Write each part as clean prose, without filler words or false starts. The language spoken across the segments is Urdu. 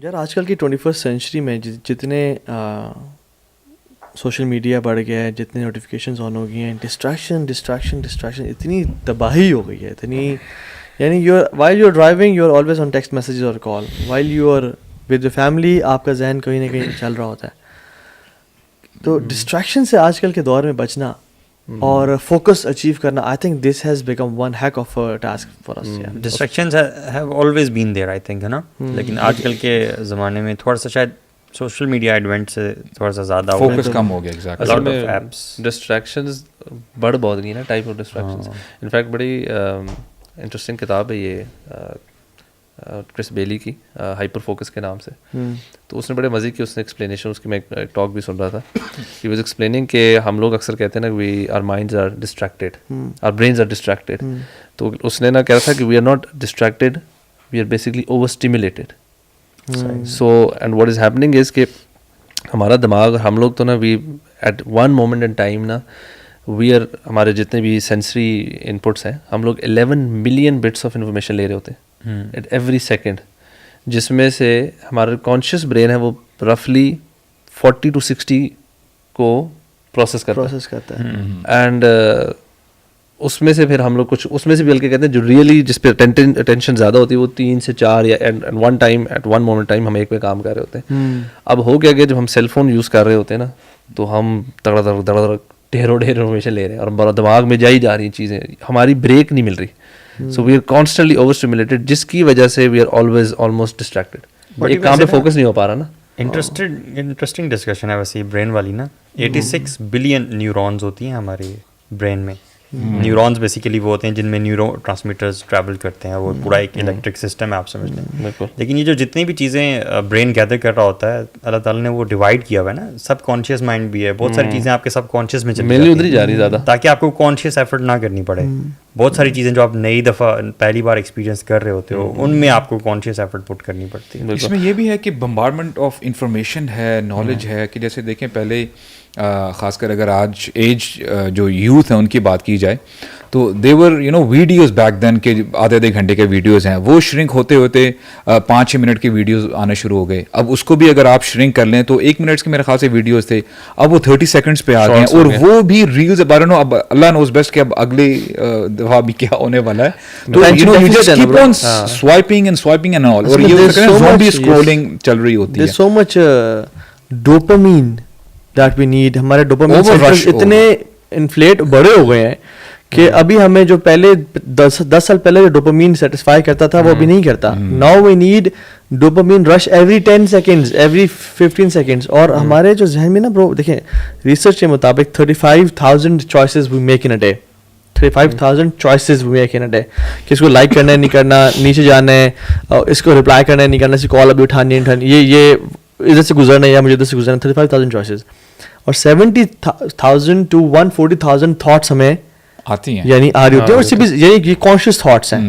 یار آج کل کی 21st سینچری میں جتنے سوشل میڈیا بڑھ گیا ہے, جتنے نوٹیفیکیشنز آن ہو گئی ہیں, ڈسٹریکشن اتنی تباہی ہو گئی ہے, اتنی یعنی while you are driving you are always on text messages اور call, while you are with the family آپ کا ذہن کہیں نہ کہیں چل رہا ہوتا ہے. تو ڈسٹریکشن سے آج کل کے دور میں بچنا اور فوکس اچیو کرنا, I think this has become one heck of task for us. Distractions have always been there I think, ہے نا, لیکن آج کل کے زمانے میں تھوڑا سا شاید سوشل میڈیا ایڈوینٹ سے تھوڑا سا زیادہ فوکس کم ہو گیا. ایگزیکٹلی ڈسٹریکشنز بڑھ بہت گئی نا, ٹائپ آف ڈسٹریکشنز. انفیکٹ بڑی انٹرسٹنگ کتاب ہے یہ کرس بیلی کی, ہائپر فوکس کے نام سے. تو اس نے بڑے مزے کی اس نے ایکسپلینیشن اس کی, میں ایک ٹاک بھی سن رہا تھا, ہی واز ایکسپلیننگ کہ ہم لوگ اکثر کہتے ہیں نا we are minds are distracted, are brains are distracted. تو اس نے نا کہہ رہا تھا کہ we are not distracted, we are basically over stimulated. So and what is happening is کہ ہمارا دماغ, ہم لوگ تو نا we at one moment in time نا وی آر, ہمارے جتنے بھی سینسری ان پٹس ہیں, ہم لوگ 11 ملین بٹس آف انفارمیشن لے رہے ہوتے ہیں ایٹ ایوری سیکنڈ, جس میں سے ہمارا کانشیس برین ہے وہ رفلی 40 to 60 کو پروسیس کرتا ہے. اینڈ اس میں سے پھر ہم لوگ کچھ اس میں سے بھی بلکہ کہتے ہیں جو ریئلی جس پہ اٹینشن زیادہ ہوتی ہے وہ 3 سے 4 یا ایٹ ون مومنٹ ٹائم ہم ایک پہ کام کر رہے ہوتے ہیں. اب ہو گیا کہ جب ہم سیل فون یوز کر رہے ہوتے ہیں نا تو ہم دڑ ڈھیروں انفارمیشن لے رہے ہیں اور دماغ میں جائی جا رہی ہیں چیزیں, ہماری بریک نہیں مل رہی. So we are constantly over stimulated, جس کی وجہ سے we are always almost distracted, ایک کام پہ فوکس نہیں ہو پا رہا نا. انٹرسٹنگ ڈسکشن ہے ویسے برین والی نا. 86 بلین نیورونز ہوتی ہیں ہمارے برین میں. نیورونز بیسیکلی وہ ہوتے ہیں جن میں نیورو ٹرانسمیٹرز ٹریول کرتے ہیں, وہ پورا ایک الیکٹرک سسٹم ہے آپ سمجھ لیں. لیکن یہ جو جتنی بھی چیزیں برین گیدر کر رہا ہوتا ہے, اللہ تعالیٰ نے وہ ڈیوائڈ کیا ہوا ہے نا, سب کانشیس مائنڈ بھی ہے, بہت ساری چیزیں آپ کے سب کانشیس میں چلی جا رہی زیادہ, تاکہ آپ کو کانشیس ایفرٹ نہ کرنی پڑے. بہت ساری چیزیں جو آپ نئی دفعہ پہلی بار ایکسپیرینس کر رہے ہوتے ہو ان میں آپ کو کانشیس ایفرٹ پٹ کرنی پڑتی ہے. اس میں یہ بھی ہے کہ بمبارڈمنٹ آف انفارمیشن ہے, نالج ہے, کہ جیسے دیکھیں پہلے خاص کر اگر آج ایج جو یوتھ ہیں ان کی بات کی جائے تو دیور ویڈیوز بیک دین کے آدھے گھنٹے کے ویڈیوز ہیں, وہ شرنک ہوتے ہوتے 5-6 منٹ کے ویڈیوز آنے شروع ہو گئے. اب اس کو بھی اگر آپ شرنک کر لیں تو 1 منٹ کے میرے خیال سے ویڈیوز تھے, اب وہ 30 سیکنڈس پہ آ گئے ہیں, اور وہ بھی ریلز بارے اب اللہ نوز بیسٹ کہ اب اگلی دفعہ بھی کیا ہونے والا ہے. تو you just keep on swiping and all, اور یہ zombie scrolling چل رہی ہوتی ہے. There's so much dopamine that we need. ہمارے ڈوپامین سینٹرز اتنے انفلیٹ بڑے ہو گئے ہیں کہ ابھی ہمیں جو پہلے 10 سال پہلے جو ڈوپامین سیٹسفائی کرتا تھا وہ ابھی نہیں کرتا. Now we need dopamine rush every 10 seconds, every 15 seconds. اور ہمارے جو ذہن میں نا برو دیکھیں, ریسرچ کے مطابق 35,000 choices we make in a day. 35,000 choices we make in a day. کہ اس کو لائک کرنا ہے نہیں کرنا, نیچے جانا ہے, اس کو رپلائی کرنا ہے نہیں کرنا, اس کی کال ابھی اٹھانی ہے نہیں اٹھانی, یہ ادھر سے گزرنا ہے یا مجھے ادھر سے گزرنا ہے. 35,000 choices اور 70,000 to 140,000 تھاٹس ہمیں آتی ہیں, یعنی آ رہی ہوتی ہیں. اور یعنی یہ کانشیس تھاٹس ہیں,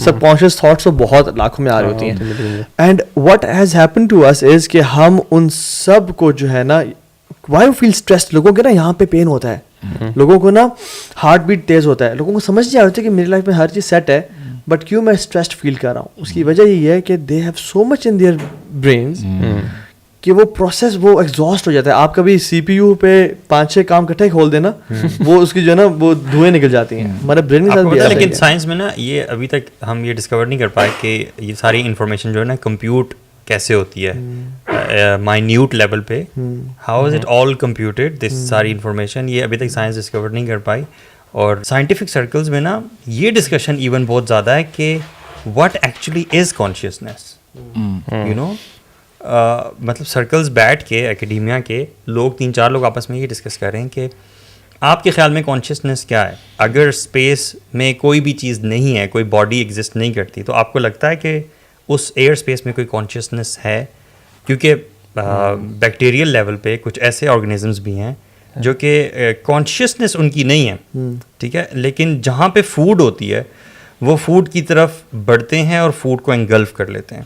سب کانشیس تھاٹس تو بہت لاکھوں میں آ رہی ہوتی ہیں. And what has happen to us is کہ ہم ان سب کو جو ہے نا, وائی یو فیل اسٹریسڈ, لوگوں کے نا یہاں پہ پین ہوتا ہے, لوگوں کو نا ہارٹ بیٹ تیز ہوتا ہے, لوگوں کو سمجھ نہیں آ رہی کہ میری لائف میں ہر چیز سیٹ ہے بٹ کیوں میں اسٹریسڈ فیل کر رہا ہوں. اس کی وجہ یہ ہے کہ they have so much in their brains کہ وہ پروسیس وہ ایگزاسٹ ہو جاتا ہے. آپ کبھی سی پی یو پہ 5-6 کام کٹھے کھول دینا, وہ اس کی جو ہے نا وہ دھوئیں نکل جاتی ہیں. ہمارے برین کے ساتھ بھی. لیکن سائنس میں نا یہ ابھی تک ہم یہ ڈسکور نہیں کر پائے کہ یہ ساری انفارمیشن جو ہے نا کمپیوٹ کیسے ہوتی ہے مائنیوٹ لیول پہ, how is it all computed this ساری انفارمیشن, یہ ابھی تک سائنس ڈسکور نہیں کر پائی. اور سائنٹیفک سرکلز میں نا یہ ڈسکشن ایون بہت زیادہ ہے کہ واٹ ایکچولی از کانشیسنیس. مطلب سرکلز بیٹھ کے اکیڈیمیا کے لوگ 3-4 لوگ آپس میں یہ ڈسکس کر رہے ہیں کہ آپ کے خیال میں کانشیسنیس کیا ہے. اگر اسپیس میں کوئی بھی چیز نہیں ہے, کوئی باڈی ایگزسٹ نہیں کرتی, تو آپ کو لگتا ہے کہ اس ایئر اسپیس میں کوئی کانشیسنیس ہے؟ کیونکہ بیکٹیریل لیول پہ کچھ ایسے آرگنیزمس بھی ہیں جو کہ کانشیسنیس ان کی نہیں ہے, ٹھیک ہے, لیکن جہاں پہ فوڈ ہوتی ہے وہ فوڈ کی طرف بڑھتے ہیں اور فوڈ کو انگلف کر لیتے ہیں.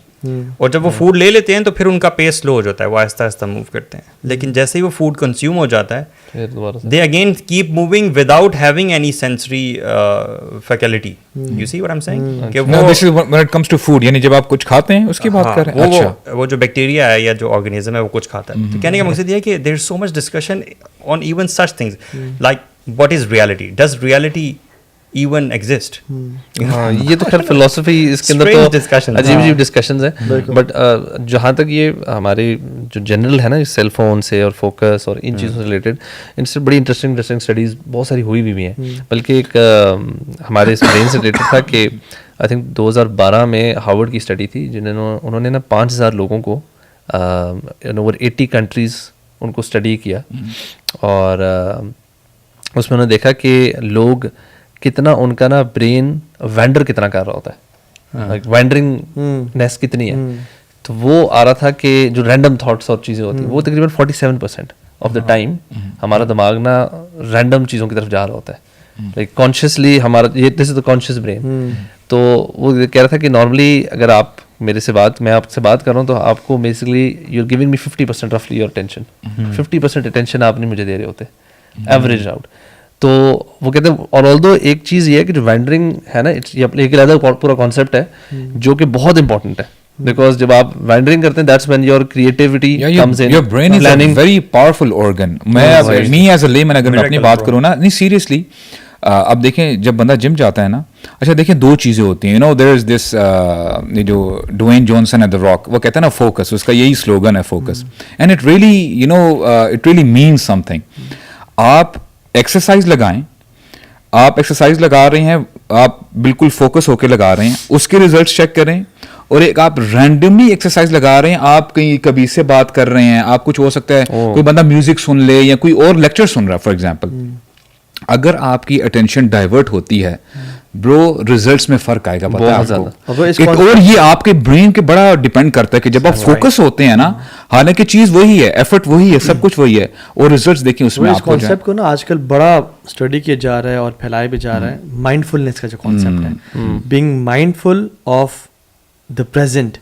اور جب وہ فوڈ لے لیتے ہیں تو پھر ان کا پیس سلو ہو جاتا ہے, وہ آہستہ آہستہ موو کرتے ہیں. لیکن جیسے ہی وہ فوڈ کنزیوم ہو جاتا ہے they again keep moving without having any sensory faculty. You see what I am seeing کہ Now, this is when it comes to food, یعنی جب آپ کچھ کھاتے ہیں اس کی بات کر رہے ہیں. اچھا, وہ جو بیکٹیریا ہے یا جو آرگینزم ہے وہ کچھ کھاتا ہے. تو کہنے کا مقصد یہ ہے کہ there is so much discussion on even such things like what is reality, does reality even exist. ہاں یہ تو خیر فلسفی اس کے اندر تو عجیب عجیب ڈسکشنز ہیں. بٹ جہاں تک یہ ہمارے جو جنرل ہے نا سیل فون سے اور فوکس اور ان چیزوں سے ریلیٹڈ, ان سے بڑی انٹرسٹنگ اسٹڈیز بہت ساری ہوئی بھی ہیں. بلکہ ایک ہمارے اس برین سے ریلیٹڈ تھا کہ آئی تھنک 2012 میں ہارورڈ کی اسٹڈی تھی انہوں نے نا 5000 لوگوں کو اوور 80 کنٹریز ان کو اسٹڈی کیا, اور اس میں انہوں نے دیکھا کہ لوگ کتنا ان کا نا برین وینڈر کتنا کر رہا ہوتا ہے, وینڈرنگ نیس کتنی ہے. تو وہ آ رہا تھا کہ جو رینڈم تھاٹس اور چیزیں ہوتی ہیں وہ تقریباً 47% آف دا ٹائم ہمارا دماغ نا رینڈم چیزوں کی طرف جا رہا ہوتا ہے, لائک کانشیسلی ہمارا یہ دس از دا کانشیس برین. تو وہ کہہ رہا تھا کہ نارملی اگر آپ میں آپ سے بات کر رہا ہوں تو آپ کو basically you are giving me 50% رفلی یور اٹینشن, 50% اٹینشن آپ نہیں مجھے دے رہے ہوتے ایوریج آؤٹ. تو وہ کہتے ہیں, اور آلدو ایک چیز یہ ہے کہ جو وینڈرنگ ہے نا ایک علیحدہ پورا کانسیپٹ ہے جو کہ بہت امپورٹنٹ ہے, بیکاز جب آپ وینڈرنگ کرتے ہیں that's when your creativity comes in. your brain is a very powerful organ. میں ایز اے layman اگر میں اپنی بات کروں نا, نہیں سیریسلی, اب دیکھیں جب بندہ جم جاتا ہے نا, اچھا دیکھیں دو چیزیں ہوتی ہیں, there is this جو ڈوین جانسن ہے The Rock, وہ کہتا ہے نا فوکس, اس کا یہی سلوگن ہے focus, and it really means something. آپ ایکسرسائز لگائیں, آپ ایکسرسائز لگا رہے ہیں, آپ بالکل فوکس ہو کے لگا رہے ہیں, اس کے ریزلٹس چیک کریں, اور ایک آپ رینڈملی ایکسرسائز لگا رہے ہیں, آپ کہیں کبھی سے بات کر رہے ہیں, آپ کچھ ہو سکتا ہے کوئی بندہ میوزک سن لے یا کوئی اور لیکچر سن رہا ہے فار ایگزامپل, اگر آپ کی اٹینشن ڈائیورٹ ہوتی ہے برو ریزلٹس میں فرق آئے گا, پتہ ہے آپ کو. اور یہ آپ کے برین کے بڑا ڈیپینڈ کرتا ہے کہ جب آپ فوکس ہوتے ہیں نا, حالانکہ چیز وہی ہے, ایفرٹ وہی ہے, سب کچھ وہی ہے, اور ریزلٹس دیکھیں اس میں. اس کانسیپٹ کو نا آج کل بڑا اسٹڈی کیا جا رہا ہے اور پھیلایا بھی جا رہا ہے, مائنڈ فلنس کا جو کانسیپٹ ہے, being mindful of the present.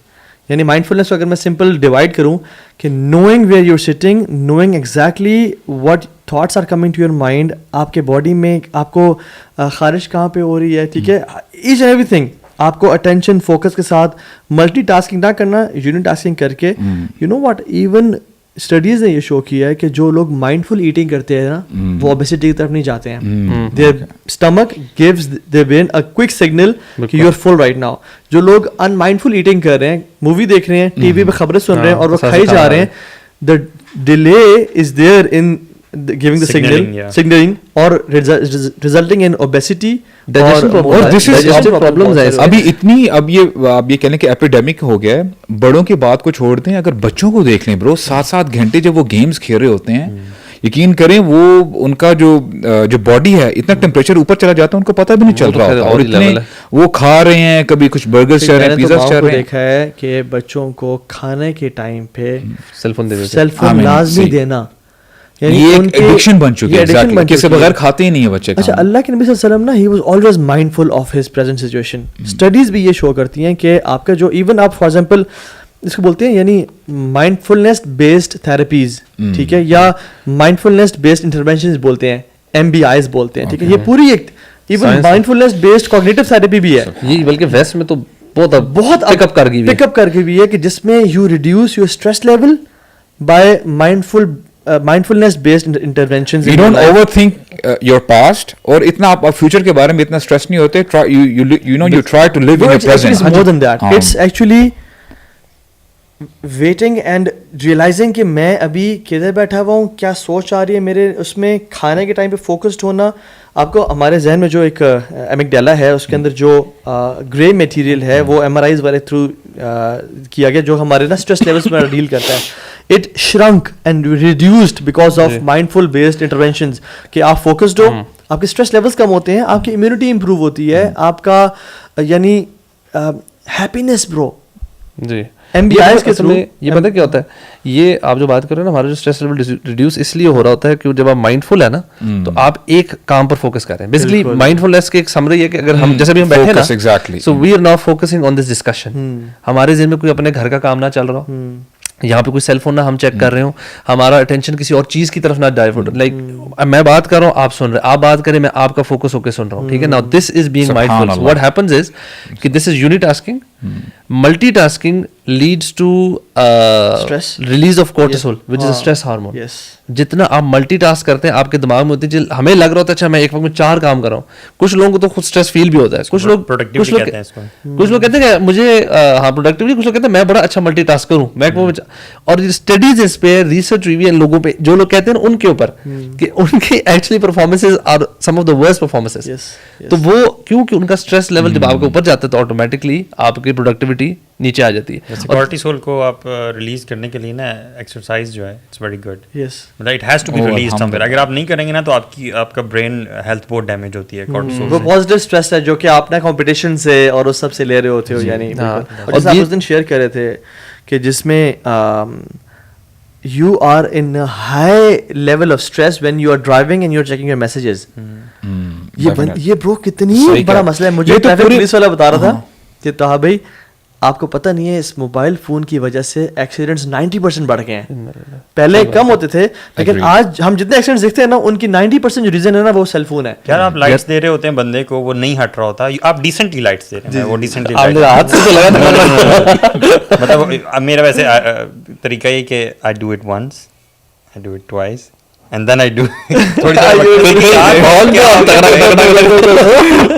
یعنی مائنڈ فلنس کو اگر میں سمپل ڈیوائڈ کروں کہ knowing where you are sitting, knowing exactly what thoughts are coming to your mind, آپ کے باڈی میں آپ کو خارش کہاں پہ ہو رہی ہے, ٹھیک ہے, ایچ اینڈ ایوری تھنگ. آپ کو اٹینشن فوکس کے ساتھ ملٹی ٹاسکنگ نہ کرنا, یونٹ ٹاسکنگ کر کے, you know what, even studies نے یہ شو کیا ہے کہ جو لوگ مائنڈ فل ایٹنگ کرتے ہیں نا وہ اوبیسٹی کی طرف نہیں جاتے ہیں. Their stomach gives their brain a quick signal کہ you are full right now. جو لوگ ان مائنڈ فل ایٹنگ کر رہے ہیں, مووی دیکھ رہے ہیں, ٹی وی پہ خبریں سن رہے ہیں اور وہ کھائی جا رہے ہیں, the delay is there in giving the signaling or resulting in obesity اور this is ابھی اتنی اب یہ کہہ لیں کہ ایپیڈیمک ہو گیا ہے. بڑوں کی بات کو چھوڑ دیں, اگر بچوں کو دیکھ لیں برو, 7 گھنٹے جب وہ گیمز کھیل رہے ہوتے ہیں, یقین کریں وہ ان کا جو باڈی ہے اتنا ٹیمپریچر اوپر چلا جاتا ہے ان کو پتہ بھی نہیں چل رہا ہوتا, اور اتنے وہ کھا رہے ہیں, کبھی کچھ برگرز چل رہے ہیں, پیزاز چل رہے ہیں. دیکھا ہے کہ بچوں کو کھانے کے ٹائم پہ سیل فون لازمی دینا, یہ ایک ایڈکشن بن چکی ہے, کسی بغیر کھاتے ہی نہیں ہے بچے. اچھا, اللہ کے نبی صلی اللہ علیہ وسلم نا he was always mindful of his present situation. Studies بھی یہ شو کرتی ہیں کہ آپ کا جو ایون آپ فار ایگزامپل اس کو بولتے ہیں یعنی مائنڈ فلنس بیسڈ تھراپیز, ٹھیک ہے, یا مائنڈ فلنس بیسڈ انٹرونشنز بولتے ہیں, MBIs بولتے ہیں, ٹھیک ہے, یہ پوری ایک even mind فلنس based cognitive therapy بھی ہے. یہ بلکہ ویسٹ میں تو بہت پک اپ کر کے بھی ہے کہ جس میں you reduce your stress level by mindfulness based interventions. You don't overthink your past, اور اتنا آپ future کے بارے میں اتنا stress نہیں ہوتے. You try to live in your present. It's more than that. It's actually waiting and realizing کہ میں ابھی کدھر بیٹھا ہوا ہوں, کیا سوچ آ رہی ہے میرے اس میں, کھانے کے ٹائم پہ فوکسڈ ہونا. آپ کو ہمارے ذہن میں جو ایک ایمگڈیلا ہے اس کے اندر جو گرے میٹیریل ہے وہ MRIs والے تھرو کیا گیا جو ہمارے نا اسٹریس لیولس میں ڈیل کرتا ہے. It shrink and reduced because of mindful based interventions, کہ آپ فوکسڈ ہو, آپ کے اسٹریس لیولس کم ہوتے ہیں, آپ کی امیونٹی امپروو ہوتی ہے, آپ کا یعنی ہیپینس برو. جی MBIs کے through یہ پتہ کیا ہوتا ہے, یہ آپ جو بات کر رہے ہیں نا, ہمارا جو اسٹریس لیول ریڈیوس اس لیے ہو رہا ہوتا ہے کہ جب آپ مائنڈ فل ہے نا تو آپ ایک کام پر فوکس کر رہے ہیں. بیسکلی مائنڈ فلنس کی ایک سمری ہے کہ اگر ہم جیسے بھی ہم بیٹھے نا, so we are now focusing on this discussion, ہمارے ذہن میں کوئی اپنے گھر کا کام نہ چل رہا ہو, یہاں پہ کوئی سیل فون نہ ہم چیک کر رہے ہوں, ہمارا اٹینشن کسی اور چیز کی طرف نہ ڈائیورٹ, لائک میں بات کر رہا ہوں آپ سن رہے, آپ بات کریں میں آپ کا فوکس ہو کے سن رہا ہوں, ٹھیک ہے نا. This is being mindful. What happens is کہ this is unitasking. Multitasking leads to release of cortisol which is stress hormone. جتنا آپ ملٹی ٹاسک کرتے ہیں آپ کے دماغ میں ہوتی ہے, ہمیں لگ رہا ہوتا ہے اچھا میں ایک وقت میں 4 کام کر رہا ہوں. کچھ لوگوں کو تو خود اسٹریس فیل بھی ہوتا ہے, کچھ لوگ کہتے ہیں کہ مجھے ہاں پروڈکٹیوٹی, کچھ لوگ کہتے ہیں میں بڑا اچھا ملٹی ٹاسک کروں میں. اور اسٹڈیز اس پہ ریسرچ ہوئی ہے لوگوں پہ, جو لوگ کہتے ہیں ان کے اوپر کہ ان کی actually performances are some of the worst performances. تو وہ کیونکہ ان کا اسٹریس لیول جب آپ کے اوپر جاتا ہے تو آٹومیٹکلی آپ کی پروڈکٹیوٹی نیچے آ جاتی ہے. کورٹیسول کو آپ ریلیز کرنے کے لیے نا ایکسرسائز جو ہے اٹس ویری گڈ. مطلب it has to be released somewhere. اگر آپ نہیں کریں گے نا تو آپ کا برین ہیلتھ بہت ڈیمیج ہوتی ہے کورٹیسول سے. وہ پازیٹیو اسٹریس ہے جو کہ آپ نا کمپٹیشن سے اور اس سب سے لے رہے ہوتے ہو. یعنی اور جیسے آپ اس دن شیئر کر رہے تھے کہ جس میں you are in a high level of stress when you are driving and you're checking your messages. یہ برو کتنی بڑا مسئلہ ہے. مجھے ٹریفک پولیس والا بتا رہا تھا کہ طه بھائی آپ کو پتہ نہیں ہے اس موبائل فون کی وجہ سے ایکسیڈنٹس 90% بڑھ گئے ہیں. پہلے کم ہوتے تھے لیکن آج ہم جتنے ایکسیڈنٹس دیکھتے ہیں نا ان کی 90% جو ریزن ہے نا وہ سیل فون ہے. یار آپ لائٹس دے رہے ہوتے ہیں بندے کو, وہ نہیں ہٹ رہا ہوتا, آپ ڈیسنٹلی لائٹس دے رہے ہیں, وہ ڈیسنٹلی ہاتھ سے تو لگا. مطلب میرا ویسے طریقہ یہ کہ I do it once, I do it twice and then I do تھوڑی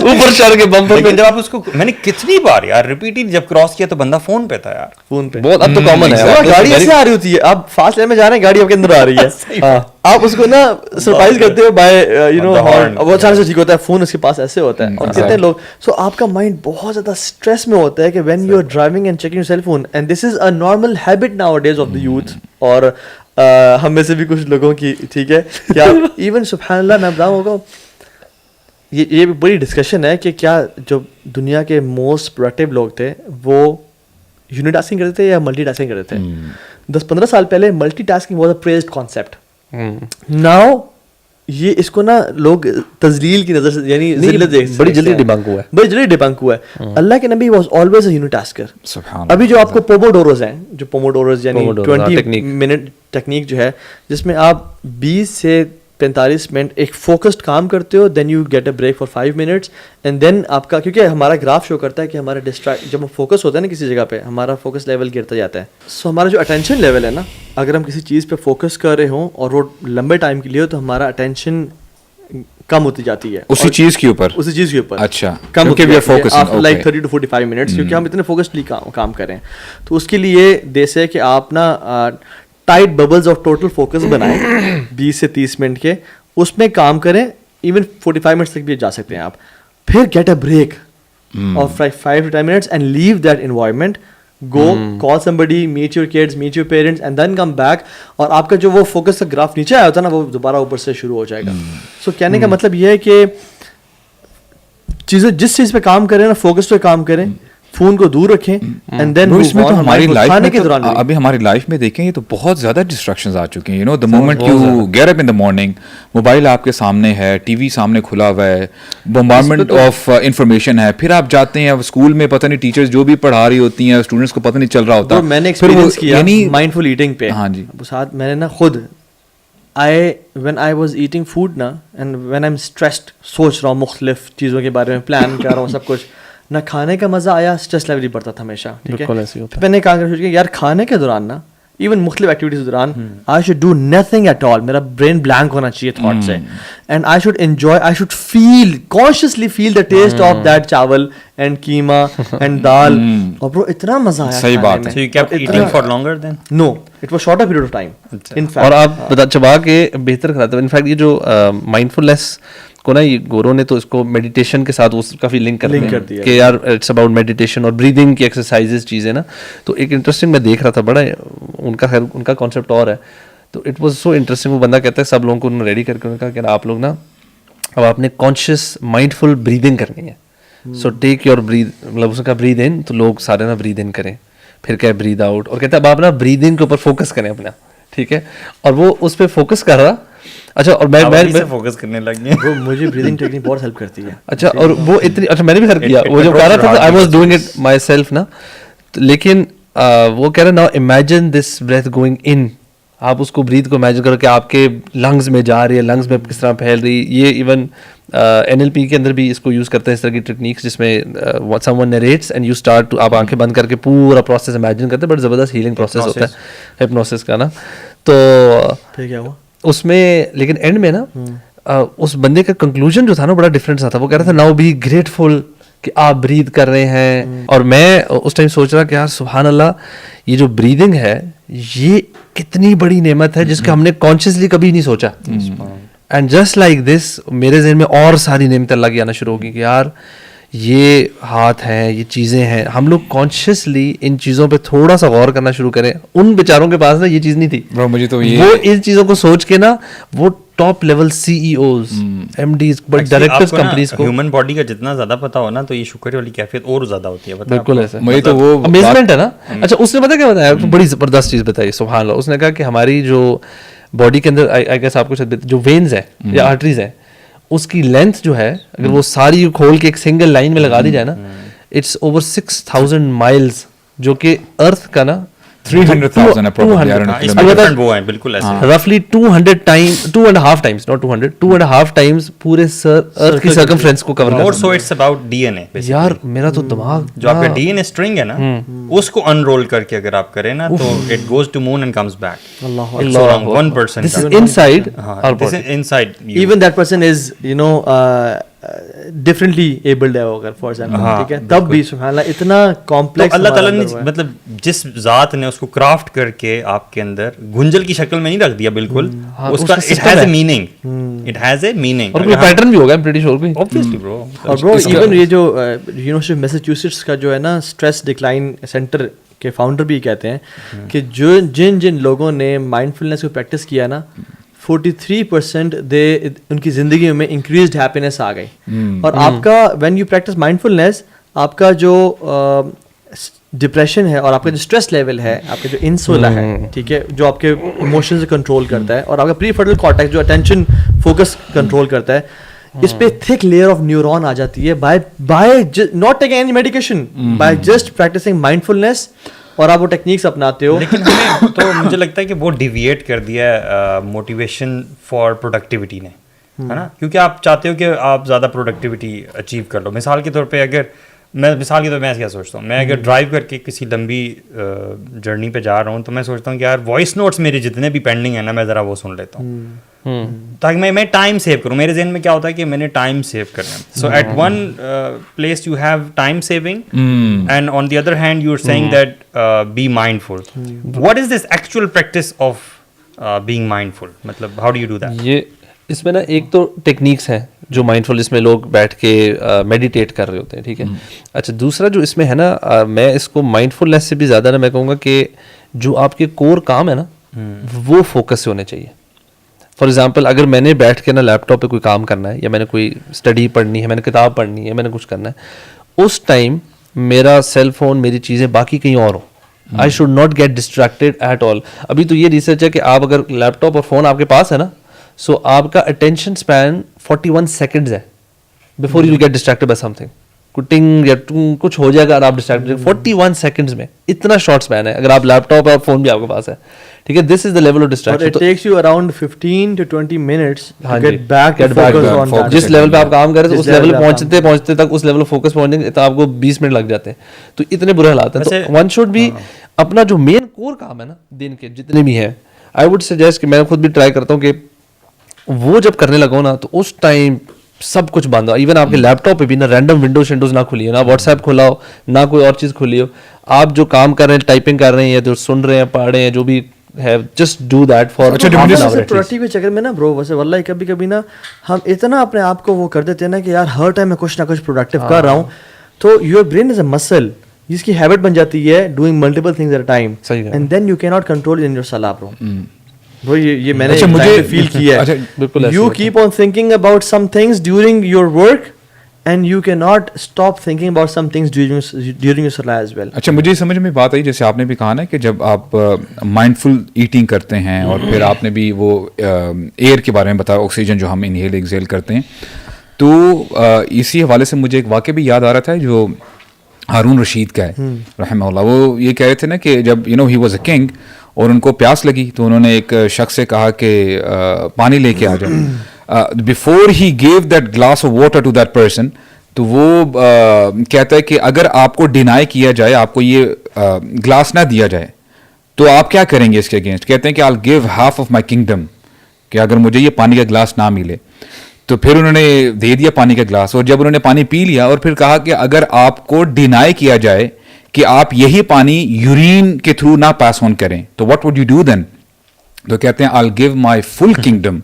اوپر چڑھ کے بمپر پہ. جب آپ اس کو میں نے کتنی بار یار ریپیٹڈ جب کراس کیا تو بندہ فون پہ تھا یار, فون پہ بہت اب تو کامن ہے. گاڑی ایسے آ رہی ہوتی ہے, آپ فاسٹ لین میں جا رہے ہیں گاڑی آپ کے اندر آ رہی ہے, آپ اس کو نا سرپرائز کرتے ہو بائی یو نو وہ اچانک سے ٹھیک ہوتا ہے, فون اس کے پاس ایسے ہوتا ہے. اور کتنے لوگ سو آپ کا مائنڈ بہت زیادہ اسٹریس میں ہوتا ہے کہ when you are driving and checking your cell phone, and this is a normal habit nowadays of the youth. اور ہم میں سے بھی کچھ لوگوں کی, ٹھیک ہے, کیا ایون سبحان اللہ میں بتاؤں ہوگا, یہ بڑی ڈسکشن ہے کہ کیا جو دنیا کے موسٹ پروڈکٹیو لوگ تھے وہ یونی ٹاسکنگ کرتے تھے یا ملٹی ٹاسکنگ کرتے تھے. 10-15 سال پہلے multi tasking was a praised concept. Now یہ اس کو نا لوگ تذلیل کی نظر سے یعنی ذلت بڑی جلدی ڈیبنک ہوا ہے. اللہ کے نبی واز آلویز اے یونی ٹاسکر. ابھی جو آپ کو پوموڈوروز ہیں, جو پوموڈوروز یعنی 20 منٹ ٹیکنیک جو ہے جس میں آپ 20 سے 45 منٹ ایک فوکسڈ کام کرتے ہو, then you get a break for 5 minutes and then آپ کا, کیونکہ ہمارا گراف شو کرتا ہے کہ ہمارا جب ہم فوکس ہوتا ہے نا کسی جگہ پہ ہمارا فوکس لیول گرتا جاتا ہے. سو ہمارا جو اٹینشن لیول ہے نا, اگر ہم کسی چیز پہ فوکس کر رہے ہوں اور وہ لمبے ٹائم کے لیے ہو تو ہمارا اٹینشن کم ہوتی جاتی ہے اسی چیز کے اوپر. اچھا کم ہوتی ہے لائک 30 to 45 منٹس, کیونکہ ہم اتنے فوکسڈلی کام کریں. تو اس کے لیے جیسے کہ آپ نا tight bubbles of total focus بنائیں 20 سے 30 منٹ کے, اس میں کام کریں, ایون 45 منٹس تک بھی جا سکتے ہیں آپ. پھر get a break of 5 to 10 minutes and leave that environment, go call somebody, meet your kids, meet your parents and then come back, اور آپ کا جو وہ فوکس کا گراف نیچے آیا ہوتا ہے نا وہ دوبارہ اوپر سے شروع ہو جائے گا. سو کہنے کا مطلب یہ ہے کہ چیزیں جس چیز پہ کام کریں نا فوکس پہ کام کریں, فون کو دور رکھیں اینڈ دین اس میں تو ہماری لائف میں ابھی ہماری لائف میں دیکھیں یہ تو بہت زیادہ ڈسٹریکشنز آ چکے ہیں. You know the moment you get up in the morning, mobile آپ کے سامنے ہے, ٹی وی سامنے کھلا ہوا ہے, بمبارمنٹ آف انفارمیشن ہے. پھر آپ جاتے ہیں اسکول میں, پتہ نہیں ٹیچرز جو بھی پڑھا رہی ہوتی ہیں اسٹوڈنٹس کو پتہ نہیں چل رہا ہوتا. میں نے ایکسپیرینس کیا مائنڈفل ایٹنگ پہ. ہاں جی, ساتھ میں نے نا خود when I was eating food نا and when I'm stressed, سوچ رہا ہوں مختلف چیزوں کے بارے میں, پلان کر رہا ہوں سب کچھ, نہ کھانے کا مزہ آیا, اسٹریس لیول ہی بڑھتا تھا ہمیشہ. ٹھیک ہے, میں نے کہا کہ یار کھانے کے دوران نا ایون مختلف ایکٹیویٹیز کے دوران I should do nothing at all, میرا برین بلینک ہونا چاہیے تھاٹ سے, and I should enjoy, I should feel consciously feel the taste of that chawal and keema and dal. اور برو اتنا مزہ آیا. صحیح بات ہے. So you kept eating for longer then? No, it was shorter period of time. In fact, اور آپ چبا کے بہتر کراتے ہیں. انفیکٹ یہ جو مائنڈفلنس کو نا یہ گورو نے تو اس کو میڈیٹیشن کے ساتھ کافی لنک کر دیا کہ یار اٹس اباؤٹ میڈیٹیشن اور بریدنگ کی ایکسرسائزز چیزیں نا. تو ایک انٹرسٹنگ میں دیکھ رہا تھا, بڑا ان کا کانسیپٹ اور ہے, تو اٹ واز سو انٹرسٹنگ. وہ بندہ کہتا ہے سب لوگوں کو انہوں نے ریڈی کر کے انہوں نے کہا کہ آپ لوگ نا اب آپ نے کانشیس مائنڈفل بریدنگ کرنی ہے. سو ٹیک یور بریتھ, مطلب اس کا برید ان, تو لوگ سارے نا برید ان کریں, پھر کہے برید آؤٹ, اور کہتا ہے اب آپ نا بریدنگ کے اوپر فوکس کریں اپنا, ٹھیک ہے, اور وہ اس پہ فوکس کر رہا. اچھا, اور میں فوکس کرنے لگ گئے. وہ مجھے بریدنگ ٹیکنیک بہت ہیلپ کرتی ہے. اچھا, اور وہ اتنی, اچھا میں نے بھی خیر کیا, وہ جب کہہ رہا تھا I was doing it myself نا, لیکن وہ کہہ رہا نا imagine this breath going in, آپ اس کو بریتھ کو امیجن کرو کہ آپ کے لنگز میں جا رہی ہے, لنگز میں کس طرح پھیل رہی. یہ ایون NLP کے اندر بھی اس کو یوز کرتے ہیں, اس طرح کی ٹیکنیکس جس میں someone narrates and you start to, آپ آنکھیں بند کر کے پورا پروسیس امیجن کرتے ہیں, بٹ زبردست ہیلنگ پروسیس ہوتا ہے ہپنوسس کا نا. تو پھر کیا ہوا اس میں, لیکن اینڈ میں نا اس بندے کا کنکلوژن جو تھا نا بڑا ڈفرینٹ سا تھا. وہ کہہ رہا تھا ناؤ بی گریٹفل کہ آپ بریتھ کر رہے ہیں. اور میں اس ٹائم سوچ رہا کہ یار سبحان اللہ, یہ جو بریدنگ ہے یہ کتنی بڑی نعمت ہے جس کا ہم نے کانشیسلی کبھی نہیں سوچا. اینڈ جسٹ لائک دس میرے ذہن میں اور ساری نعمتیں اللہ کی آنا شروع ہو گئی کہ یار یہ ہاتھ ہیں, یہ چیزیں ہیں. ہم لوگ کانشیسلی ان چیزوں پہ تھوڑا سا غور کرنا شروع کریں. ان بیچاروں کے پاس نا یہ چیز نہیں تھی, مجھے تو وہ ان چیزوں کو سوچ کے نا وہ top level CEOs, MDs, but directors companies کو ہیومن باڈی کا جتنا زیادہ پتہ ہو نا تو یہ شکر والی کیفیت اور زیادہ ہوتی ہے. بالکل ایسا, مجھے تو وہ امیزمنٹ ہے نا. اچھا, اس نے پتا کیا بتایا, بڑی زبردست چیز بتائی سبحان اللہ. اس نے کہا کہ ہماری جو باڈی کے اندر آئی گیس آپ کو جو وینز ہے یا آرٹریز ہے, اس کی لینتھ جو ہے اگر وہ ساری کھول کے ایک سنگل لائن میں لگا دی جائے نا, اٹس اوور 6000 مائلز, جو کہ ارتھ کا نا 300,000 رفلی 2.5 times پورے ارتھ کی سرکمفرنس کو کور اور سو اٹس اباؤٹ DNA. یار میرا تو دماغ جو آپ کا DNA اسٹرنگ ہے نا, اس کو انرول کر کے اگر آپ کریں نا تو it goes to moon and comes back. Allah 1% this is inside اور inside even that person is differently abled ہے اگر فار ایگزامپل, ٹھیک ہے, تب بھی سبحان اللہ اتنا کمپلیکس اللہ تعالیٰ نے مطلب جس ذات نے اس کو کرافٹ کر کے آپ کے اندر گنجل کی شکل میں نہیں رکھ دیا بالکل, اس کا it has a meaning, it has a meaning, اور کوئی پیٹرن بھی ہوگا I'm pretty sure. obviously bro. اور برو ایون یہ جو یونیورسٹی آف میساچیوسٹس کا جو ہے نا اسٹریس ڈکلائن سینٹر کے فاؤنڈر بھی کہتے ہیں کہ جو جن لوگوں نے مائنڈ فلنس کو پریکٹس کیا نا 43% ان کی زندگی میں انکریزڈ ہیپینس آ گئی. اور آپ کا وین یو پریکٹس مائنڈ فلنس, آپ کا جو ڈپریشن ہے اور آپ کا جو اسٹریس لیول ہے, آپ کا جو انسولا ہے, ٹھیک ہے, جو آپ کے ایموشنز کنٹرول کرتا ہے, اور آپ کا پری فرٹل کارٹیکس جو اٹینشن فوکس کنٹرول کرتا ہے, اس پہ تھک لیئر آف نیورون آ جاتی ہے by not taking any medication, by just practising mindfulness, اور آپ وہ ٹیکنیکس اپناتے ہو. لیکن ہمیں تو مجھے لگتا ہے کہ وہ ڈیویٹ کر دیا ہے موٹیویشن فار پروڈکٹیوٹی نے, ہے نا, کیونکہ آپ چاہتے ہو کہ آپ زیادہ پروڈکٹیوٹی اچیو کر لو. مثال کے طور پہ اگر میں کیا سوچتا ہوں, میں اگر ڈرائیو کر کے کسی لمبی جرنی پہ جا رہا ہوں تو میں سوچتا ہوں کہ یار وائس نوٹس میرے جتنے بھی پینڈنگ ہیں نا میں ذرا وہ سن لیتا ہوں تاکہ میں ٹائم سیو کروں. میرے ذہن میں کیا ہوتا ہے کہ میں نے ٹائم سیو کرنا ہے. So at one place you have time saving and on the other hand you are seeing that be mindful. What is this actual practice of being mindful, مطلب how do you do that? یہ اس میں نا ایک تو ٹیکنیکس ہیں جو مائنڈ فل, جس میں لوگ بیٹھ کے میڈیٹیٹ کر رہے ہوتے ہیں, ٹھیک ہے. اچھا, دوسرا جو اس میں ہے نا, میں اس کو مائنڈ فلنس سے بھی زیادہ نا میں کہوں گا کہ جو آپ کے کور کام ہے نا وہ فوکس سے ہونے چاہیے. فار ایگزامپل اگر میں نے بیٹھ کے نا لیپ ٹاپ پہ کوئی کام کرنا ہے, یا میں نے کوئی اسٹڈی پڑھنی ہے, میں نے کتاب پڑھنی ہے, میں نے کچھ کرنا ہے, اس ٹائم میرا سیل فون, میری چیزیں باقی کہیں اور ہوں. I should not get distracted at all. ابھی تو یہ ریسرچ ہے کہ آپ اگر لیپ ٹاپ اور فون آپ کے پاس ہے نا, سو آپ کا اٹینشن اسپین 41 سیکنڈز ہے before you get distracted by something. Cutting یا کچھ ہو جائے گا اور آپ ڈسٹریکٹ 41 سیکنڈز میں, اتنا شارٹ اسپین ہے اگر آپ لیپ ٹاپ اور فون بھی آپ کے پاس ہے, ٹھیک ہے. This is the level of distraction. It takes you around 15 to 20 minutes to get back to focus on that. جس لیول پہ آپ کام کر رہے ہیں اس لیول پہ پہنچتے تک اس لیول فوکس پہنچنے کے تو آپ کو 20 منٹ لگ جاتے ہیں. تو اتنے برے حالات ہیں. تو ون شوڈ بھی اپنا جو مین کور کام ہے نا دن کے جتنے بھی ہیں, آئی وڈ سجیسٹ کہ میں خود بھی ٹرائی کرتا ہوں کہ وہ جب کرنے لگا نا تو اس ٹائم سب کچھ بند ہو. ایون آپ کے لیپ ٹاپ پہ بھی نا رینڈم ونڈوز نہ کھلی ہو, نہ واٹس ایپ کھلا ہو, نہ کوئی اور چیز کھلی ہو. آپ جو کام کر رہے ہیں, ٹائپنگ کر رہے ہیں یا جو سن رہے ہیں, پڑھ رہے ہیں, جو بھی ہے, just do that for productive کے چکر میں نا برو. ویسے واللہ کبھی کبھی نا ہم اتنا اپنے آپ کو وہ کر دیتے ہیں نا کہ یار ہر ٹائم میں کچھ نہ کچھ پروڈکٹیو کر رہا ہوں, تو یور برین از اے مسل جس کی ہیبٹ بن جاتی ہے doing multiple things at a time, and then you key not control in your سلا برو. یہ میں نے فیل کیا ہے. You keep on thinking about some things during your work and you cannot stop thinking about some things during your salah as well. اچھا مجھے سمجھ میں بات آئی جیسے آپ نے بھی کہا نا کہ جب آپ مائنڈفل ایٹنگ کرتے ہیں اور پھر آپ نے بھی وہ ایئر کے بارے میں بتایا, آکسیجن جو ہم انہیل ایکزیل کرتے ہیں, تو اسی حوالے سے مجھے ایک واقعہ بھی یاد آ رہا تھا جو ہارون رشید کا ہے رحمہ اللہ. وہ یہ کہہ رہے تھے نا کہ جب ہی واز اے کنگ اور ان کو پیاس لگی تو انہوں نے ایک شخص سے کہا کہ پانی لے کے آ جاؤ. Before he gave that glass of water to that person, تو وہ کہتا ہے کہ اگر آپ کو ڈینائی کیا جائے, آپ کو یہ گلاس نہ دیا جائے, تو آپ کیا کریں گے اس کے اگینسٹ؟ کہتے ہیں کہ I'll give half of my kingdom, کہ اگر مجھے یہ پانی کا گلاس نہ ملے. تو پھر انہوں نے دے دیا پانی کا گلاس, اور جب انہوں نے پانی پی لیا اور پھر کہا کہ اگر آپ کو ڈینائی کیا جائے کہ آپ یہی پانی یورین کے تھرو نہ پاس آن کریں, تو what would you do then؟ تو کہتے ہیں I'll give my full kingdom.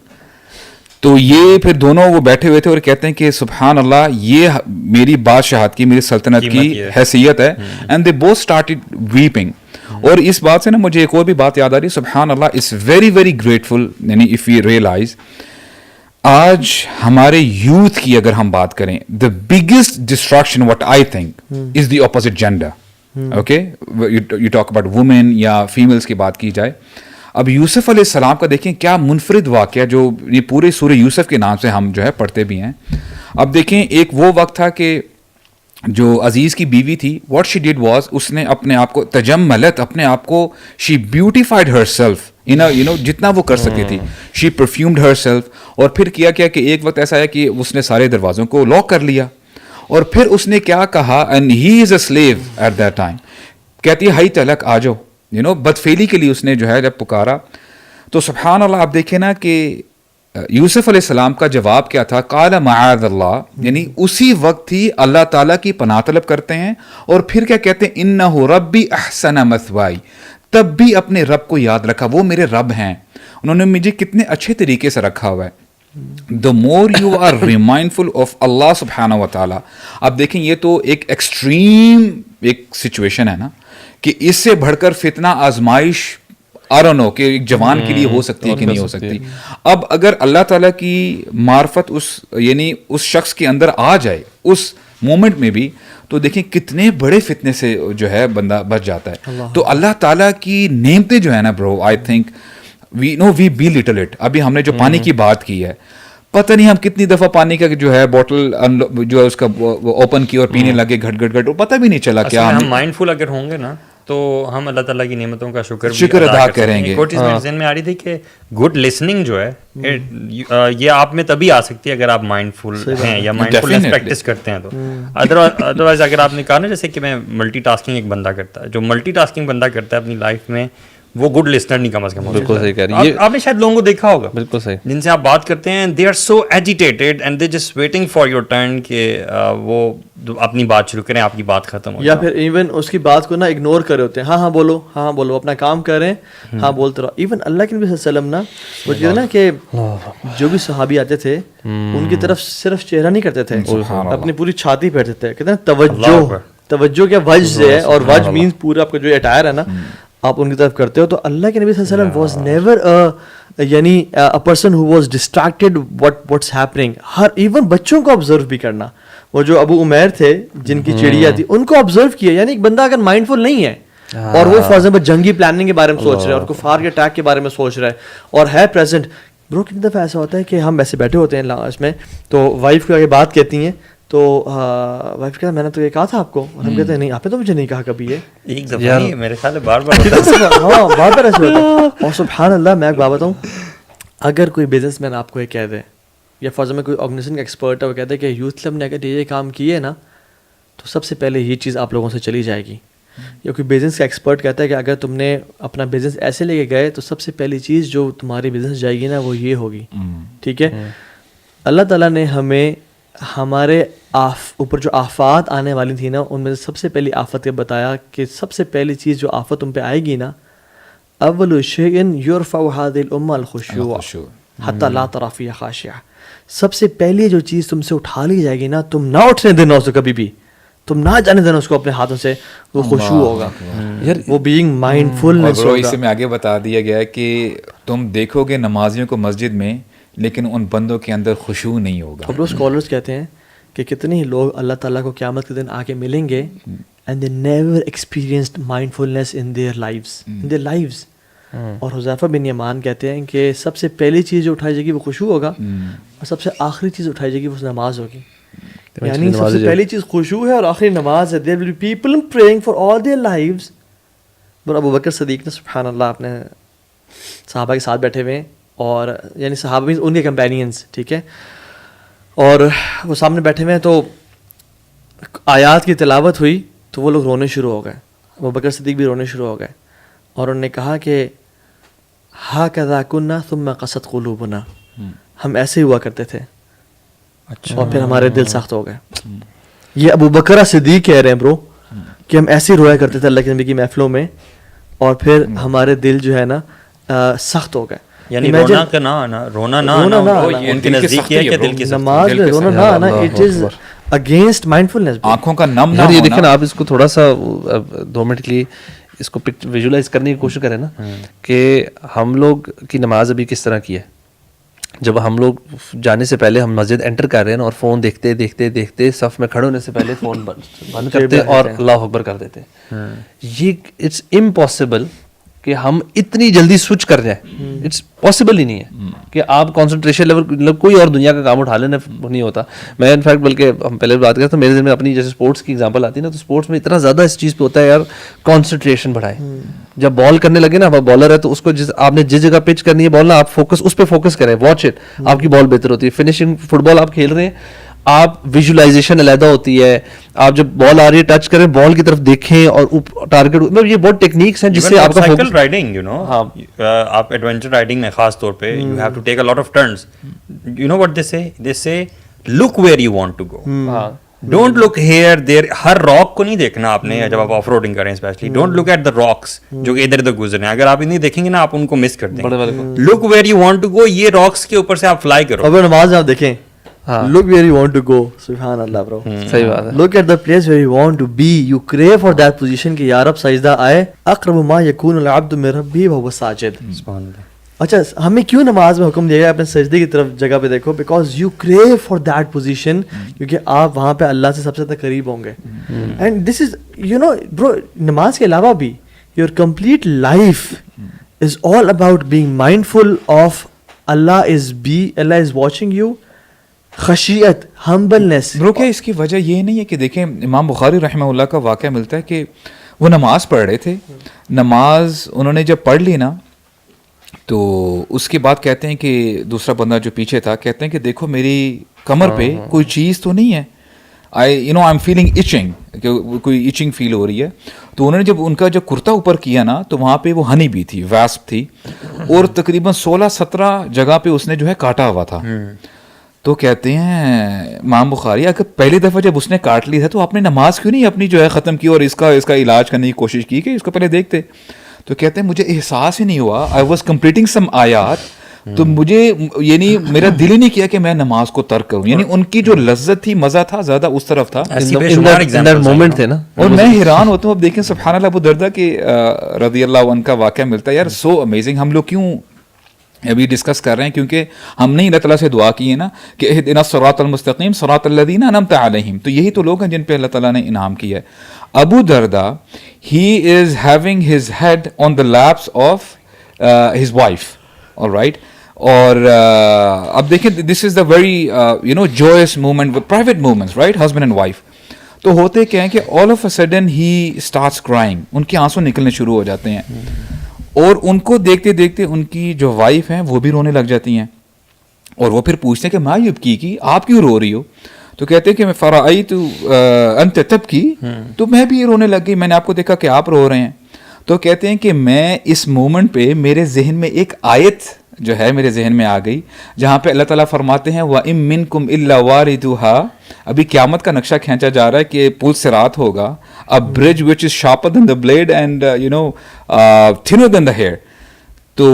تو یہ پھر دونوں وہ بیٹھے ہوئے تھے اور کہتے ہیں کہ سبحان اللہ, یہ میری بادشاہت کی, میری سلطنت کی حیثیت ہے. And they both started vaping. اور اس بات سے نا مجھے ایک اور بھی بات یاد آ رہی ہے, سبحان اللہ, اٹس ویری ویری گریٹفل, یعنی اف یو ریئلائز آج ہمارے یوتھ کی اگر ہم بات کریں, the biggest distraction what I think is the opposite gender. Okay, you talk about women یا فیمیلس کی بات کی جائے. اب یوسف علیہ السلام کا دیکھیں کیا منفرد واقعہ, جو یہ پورے سورہ یوسف کے نام سے ہم جو ہے پڑھتے بھی ہیں. اب دیکھیں ایک وہ وقت تھا کہ جو عزیز کی بیوی تھی, واٹ شی ڈیڈ واز, اس نے اپنے آپ کو تجملت, اپنے آپ کو شی بیوٹیفائڈ ہر سیلف جتنا وہ کر سکتی تھی, شی پرفیومڈ ہر سیلف. اور پھر کیا کہ ایک وقت ایسا ہے کہ اس نے سارے دروازوں کو لاک کر لیا, اور پھر اس نے کیا کہا, and he is a slave at that time, کہتی ہے ہائی تلک آ جاؤ, بدفعلی کے لیے اس نے جو ہے جب پکارا. تو سبحان اللہ آپ دیکھیں نا کہ یوسف علیہ السلام کا جواب کیا تھا, قال معاذ اللہ, یعنی اسی وقت ہی اللہ تعالیٰ کی پناہ طلب کرتے ہیں. اور پھر کیا کہتے ہیں, انہ ربی احسن مثوائی, تب بھی اپنے رب کو یاد رکھا, وہ میرے رب ہیں, انہوں نے مجھے کتنے اچھے طریقے سے رکھا ہوا ہے. دا more you are ریمائنڈفل of Allah سبحانہ و تعالیٰ. اب دیکھیں یہ تو ایک ایکسٹریم ایک سچویشن ہے نا, کہ اس سے بڑھ کر فتنہ آزمائش I don't know کہ ایک جوان کے لیے ہو سکتی ہے کہ نہیں ہو سکتی. اب اگر اللہ تعالیٰ کی معرفت یعنی اس شخص کے اندر آ جائے اس مومنٹ میں بھی, تو دیکھیں کتنے بڑے فتنے سے جو ہے بندہ بچ جاتا ہے. تو اللہ تعالیٰ کی نعمتیں جو ہے نا bro, I think we belittle it. ابھی ہم نے جو پانی کی بات کی ہے, پتہ نہیں ہم کتنی دفعہ پانی کا جو ہے بوٹل جو ہے اس کا اوپن کی اور پینے لگے گھٹ گھٹ گھٹ, پتہ بھی نہیں چلا کیا. ہم مائنڈ فل اگر ہوں گے نا تو ہم اللہ تعالیٰ کی نعمتوں کا شکر ادا کریں گے. ایک اور چیز میرے ذہن میں آ رہی تھی کہ گڈ لسننگ جو ہے یہ آپ میں تبھی آ سکتی ہے اگر آپ مائنڈ فل ہیں یا مائنڈ فلنس پریکٹس کرتے ہیں. تو ادروائز اگر آپ نے کہا نا جیسے کہ میں ملٹی ٹاسکنگ ایک بندہ کرتا ہے, جو ملٹی ٹاسکنگ بندہ کرتا ہے اپنی لائف میں, وہ گڈ لسنر نہیں کم از کم. بالکل صحیح کہہ رہی ہے. آپ نے شاید لوگوں کو دیکھا ہوگا بالکل صحیح, جن سے آپ بات کرتے ہیں, they are so agitated and they just waiting for your turn کہ وہ اپنی بات شروع کریں, آپ کی بات ختم ہو, یا پھر ایون اس کی بات کو نا اگنور کر رہے ہوتے ہیں. ہاں بولو, ہاں بولو, اپنا کام کر رہے ہیں, ہاں بولتے رہو. ایون اللہ کے نبی صلی اللہ علیہ وسلم نا وہ کہتے ہیں نا کہ جو بھی صحابی آتے تھے ان کی طرف صرف چہرہ نہیں کرتے تھے, اپنی پوری چھاتی پھیرتے تھے. کہتے ہیں توجہ کیا وجہ سے ہے, اور وجہ مینس پورا آپ کا جو اٹائر ہے نا آپ ان کی طرف کرتے ہو. تو اللہ کے نبی صلی اللہ علیہ وسلم واز نیور یعنی a person who was distracted what's happening. Hare even بچوں کو آبزرو بھی کرنا, وہ جو ابو عمیر تھے جن کی چڑیا تھی ان کو آبزرو کیا. یعنی ایک بندہ اگر مائنڈ فل نہیں ہے اور وہ فار ایگزامپل جنگی پلاننگ کے بارے میں سوچ رہا ہے اور کفار کے اٹیک کے بارے میں سوچ رہا ہے اور ہے پریزنٹ, برو کتنی دفعہ ایسا ہوتا ہے کہ ہم ایسے بیٹھے ہوتے ہیں اس میں, تو وائف کو آگے بات کہتی ہیں, تو وائف کہتا میں نے تو یہ کہا تھا آپ کو, اور ہم کہتے ہیں نہیں آپ نے تو مجھے نہیں کہا کبھی. یہ ایک دفعہ میرے خیال ہے بار بار ہاں بار بار ایسے ہوتا ہے. اور سبحان اللہ میں ایک بات بتاؤں, اگر کوئی بزنس مین آپ کو یہ کہہ دے یا فار ایگزامپل کوئی آرگنائزیشن کا ایکسپرٹ ہے وہ کہتے ہیں کہ یوتھ کلب نے اگر یہ کام کیے نا تو سب سے پہلے یہ چیز آپ لوگوں سے چلی جائے گی. یا کوئی بزنس کا ایکسپرٹ کہتا ہے کہ اگر تم نے اپنا بزنس ایسے لے کے گئے تو سب سے پہلی چیز جو تمہاری بزنس جائے گی نا وہ یہ ہوگی. ٹھیک ہے, اللہ تعالیٰ نے ہمیں ہمارے اوپر جو آفات آنے والی تھی نا ان میں سے سب سے پہلی آفت یہ بتایا کہ سب سے پہلی چیز جو آفت تم پہ آئے گی نا, اول شیء یرفع هذه الامه الخشوع حتى لا ترى فيها خاشعہ. سب سے پہلی جو چیز تم سے اٹھا لی جائے گی نا, تم نہ اٹھنے دینا اسے کبھی بھی, تم نہ جانے دینا اس کو اپنے ہاتھوں سے, وہ خشوع ہوگا, وہ بینگ مائنڈ فلنس ہوگا. اس میں آگے بتا دیا گیا ہے کہ تم دیکھو گے نمازیوں کو مسجد میں لیکن ان بندوں کے اندر خشوع نہیں ہوگا. اب لوگ اسکالرس کہتے ہیں کہ کتنے ہی لوگ اللہ تعالیٰ کو قیامت کے دن آ کے ملیں گے and they never experienced mindfulness in their lives. اور حذیفہ بن یمان کہتے ہیں کہ سب سے پہلی چیز جو اٹھائی جائے گی وہ خشوع ہوگا, اور سب سے آخری چیز اٹھائی جائے گی وہ نماز ہوگی. یعنی سب سے پہلی چیز خشوع ہے اور آخری نماز ہے. There will be people praying for all their lives. اور ابو بکر صدیق نے سبحان اللہ اپنے صحابہ کے ساتھ بیٹھے ہوئے ہیں, اور یعنی صحابہ ان کے کمپینینس, ٹھیک ہے, اور وہ سامنے بیٹھے ہوئے ہیں, تو آیات کی تلاوت ہوئی تو وہ لوگ رونے شروع ہو گئے. ابو بکر صدیق بھی رونے شروع ہو گئے, اور انہوں نے کہا کہ ہاکذا کنا ثم قست قلوبنا, ہم ایسے ہی ہوا کرتے تھے اور پھر ہمارے دل سخت ہو گئے. یہ ابو بکر صدیق کہہ رہے ہیں برو کہ ہم ایسے ہی رویا کرتے تھے اللہ کے نبی کی محفلوں میں, اور پھر ہمارے دل جو ہے نا سخت ہو گئے. یعنی رونا کا نہ آنا, رونا نہ آنا ان کے نزدیک یہ ہے کہ دل کی نماز میں رونا نہ آنا, اٹ از اگینسٹ مائنڈفلنس. آنکھوں کا نم نہ یہ ہونا. دیکھیں نا, آپ اس کو تھوڑا سا 2 منٹ کے لیے اس کو ویژولائز کرنے کی کوشش کریں نا, کہ ہم لوگ کی نماز ابھی کس طرح کی ہے. جب ہم لوگ جانے سے پہلے ہم مسجد انٹر کر رہے ہیں اور فون دیکھتے دیکھتے دیکھتے صف میں کھڑے ہونے سے پہلے فون بند کرتے اور اللہ اکبر کر دیتے. یہ اٹس امپاسبل کہ ہم اتنی جلدی سوئچ کر جائیں, اٹس پاسبل ہی نہیں ہے کہ آپ کانسنٹریشن لیول, مطلب کوئی اور دنیا کا کام اٹھا لینا نہیں ہوتا. میں انفیکٹ بلکہ ہم پہلے بات کرتے ہیں, میرے ذہن میں اپنی جیسے اسپورٹس کی ایگزامپل آتی ہے نا, تو اسپورٹس میں اتنا زیادہ اس چیز پہ ہوتا ہے یار, کانسنٹریشن بڑھائیں. جب بال کرنے لگے نا, بالر ہے تو اس کو آپ نے جس جگہ پچ کرنی ہے بال نا, آپ فوکس اس پہ فوکس کریں, واچ اٹ, آپ کی بال بہتر ہوتی ہے. فنشنگ فٹ بال آپ کھیل رہے ہیں, آپ ویژولائزیشن علیحدہ ہوتی ہے, آپ جب بال آ رہی ہے ٹچ کریں, بال کی طرف دیکھیں اور ٹارگیٹ, مطلب یہ بہت ٹیکنیکس ہیں جس سے آپ کا سائیکل رائڈنگ, یو نو, آپ ایڈونچر رائڈنگ میں خاص طور پہ you have to take a lot of turns. You know what they say look where you want to go, don't look here there. ہر راک کو نہیں دیکھنا آپ نے جب آپ آف روڈنگ کریں, especially don't look at the rocks جو کہ ادھر ادھر گزرے ہیں. اگر آپ انہیں دیکھیں گے نا, آپ ان کو مس کر دیں گے. Look where you want to go, یہ راکس کے اوپر سے آپ فلائی کرو. اب نماز آپ دیکھیں, look where you want to go, سبحان اللہ bro, صحیح بات ہے. look at the place where you want to be, you crave for that position کہ یا رب سجدہ آئے. اقرب ما یکون العبد من ربہ وہو ساجد. سبحان اللہ. اچھا, ہمیں کیوں نماز میں حکم دیا گیا اپنے سجدے کی طرف جگہ پہ دیکھو, because you crew for that position, کیونکہ آپ وہاں پہ اللہ سے سب سے زیادہ قریب ہوں گے. And this is you know برو, نماز کے علاوہ بھی your complete life is all about being mindful of Allah is watching you, خشیت, ہمبلنس. برو کیا اس کی وجہ یہ نہیں ہے کہ دیکھیں امام بخاری رحمہ اللہ کا واقعہ ملتا ہے کہ وہ نماز پڑھ رہے تھے, نماز انہوں نے جب پڑھ لی نا, تو اس کے بعد کہتے ہیں کہ دوسرا بندہ جو پیچھے تھا, کہتے ہیں کہ دیکھو میری کمر پہ کوئی چیز تو نہیں ہے, آئی ایم فیلنگ ایچنگ, کہ کوئی ایچنگ فیل ہو رہی ہے. تو انہوں نے جب ان کا جو کرتا اوپر کیا نا, تو وہاں پہ وہ ہنی بھی تھی, ویسپ تھی, اور تقریباً 16-17 جگہ پہ اس نے جو ہے کاٹا ہوا تھا. تو کہتے ہیں امام بخاری, اگر پہلی دفعہ جب اس نے کاٹ لی تھا تو آپ نے نماز کیوں نہیں اپنی جو ہے ختم کی اور اس کا علاج کرنے کی کوشش کی کہ اس کو پہلے دیکھتے. تو کہتے ہیں مجھے احساس ہی نہیں ہوا, آئی واز کمپلیٹنگ سم آیات, تو مجھے یعنی میرا دل ہی نہیں کیا کہ میں نماز کو ترک کروں. یعنی ان کی جو لذت تھی, مزہ تھا, زیادہ اس طرف تھا, مومنٹ تھے نا. اور میں حیران ہوتا ہوں. اب دیکھیں سبحان اللہ, ابو دردہ کے رضی اللہ عنہ کا واقعہ ملتا ہے یار, سو امیزنگ. ہم لوگ کیوں ابھی ڈسکس کر رہے ہیں, کیونکہ ہم نے اللہ تعالیٰ سے دعا کی ہے نا کہ اہدنا الصراط المستقیم صراط الذین انعمت علیہم, تو یہی تو لوگ ہیں جن پہ اللہ تعالیٰ نے انعام کیا ہے. ابو دردہ, he is having his head on the laps of his wife, alright. اور اب دیکھیں, this is the very joyous moment, private moments, right, husband and wife. تو ہوتے کیا ہیں کہ all of a sudden he starts crying, ان کے آنسو نکلنے شروع ہو جاتے ہیں, اور ان کو دیکھتے دیکھتے ان کی جو وائف ہیں وہ بھی رونے لگ جاتی ہیں, اور وہ پھر پوچھتے ہیں کہ ما یبکی کی, آپ کیوں رو رہی ہو؟ تو کہتے ہیں کہ میں فرائیت انت تبکی, تو میں بھی رونے لگ گئی, میں نے آپ کو دیکھا کہ آپ رو رہے ہیں. تو کہتے ہیں کہ میں اس مومنٹ پہ میرے ذہن میں ایک آیت جو ہے میرے ذہن میں آ گئی, جہاں پہ اللہ تعالیٰ فرماتے ہیں وَإِن مِّنكُمْ إِلَّا وَارِدُهَا. ابھی قیامت کا نقشہ کھینچا جا رہا ہے کہ پل صراط ہوگا, a bridge which is sharper than the blade and thinner than the hair. تو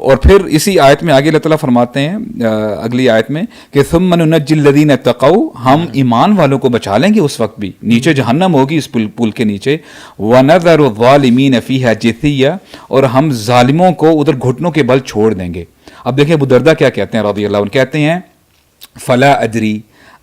اور پھر اسی آیت میں آگے اللہ تعالیٰ فرماتے ہیں اگلی آیت میں کہ ثُمَّ نُنَجِّي الَّذِينَ اتَّقَوْا, ہم ایمان والوں کو بچا لیں گے اس وقت بھی, نیچے جہنم ہوگی اس پل کے نیچے, وَنَذَرُ الظَّالِمِينَ فِيهَا جِثِيًّا, اور ہم ظالموں کو ادھر گھٹنوں کے بل چھوڑ دیں گے. اب دیکھیں ابو دردہ کیا کہتے ہیں رضی اللہ عنہ, کہتے ہیں فَلَا أَدْرِي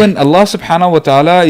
when Allah subhanahu wa ta'ala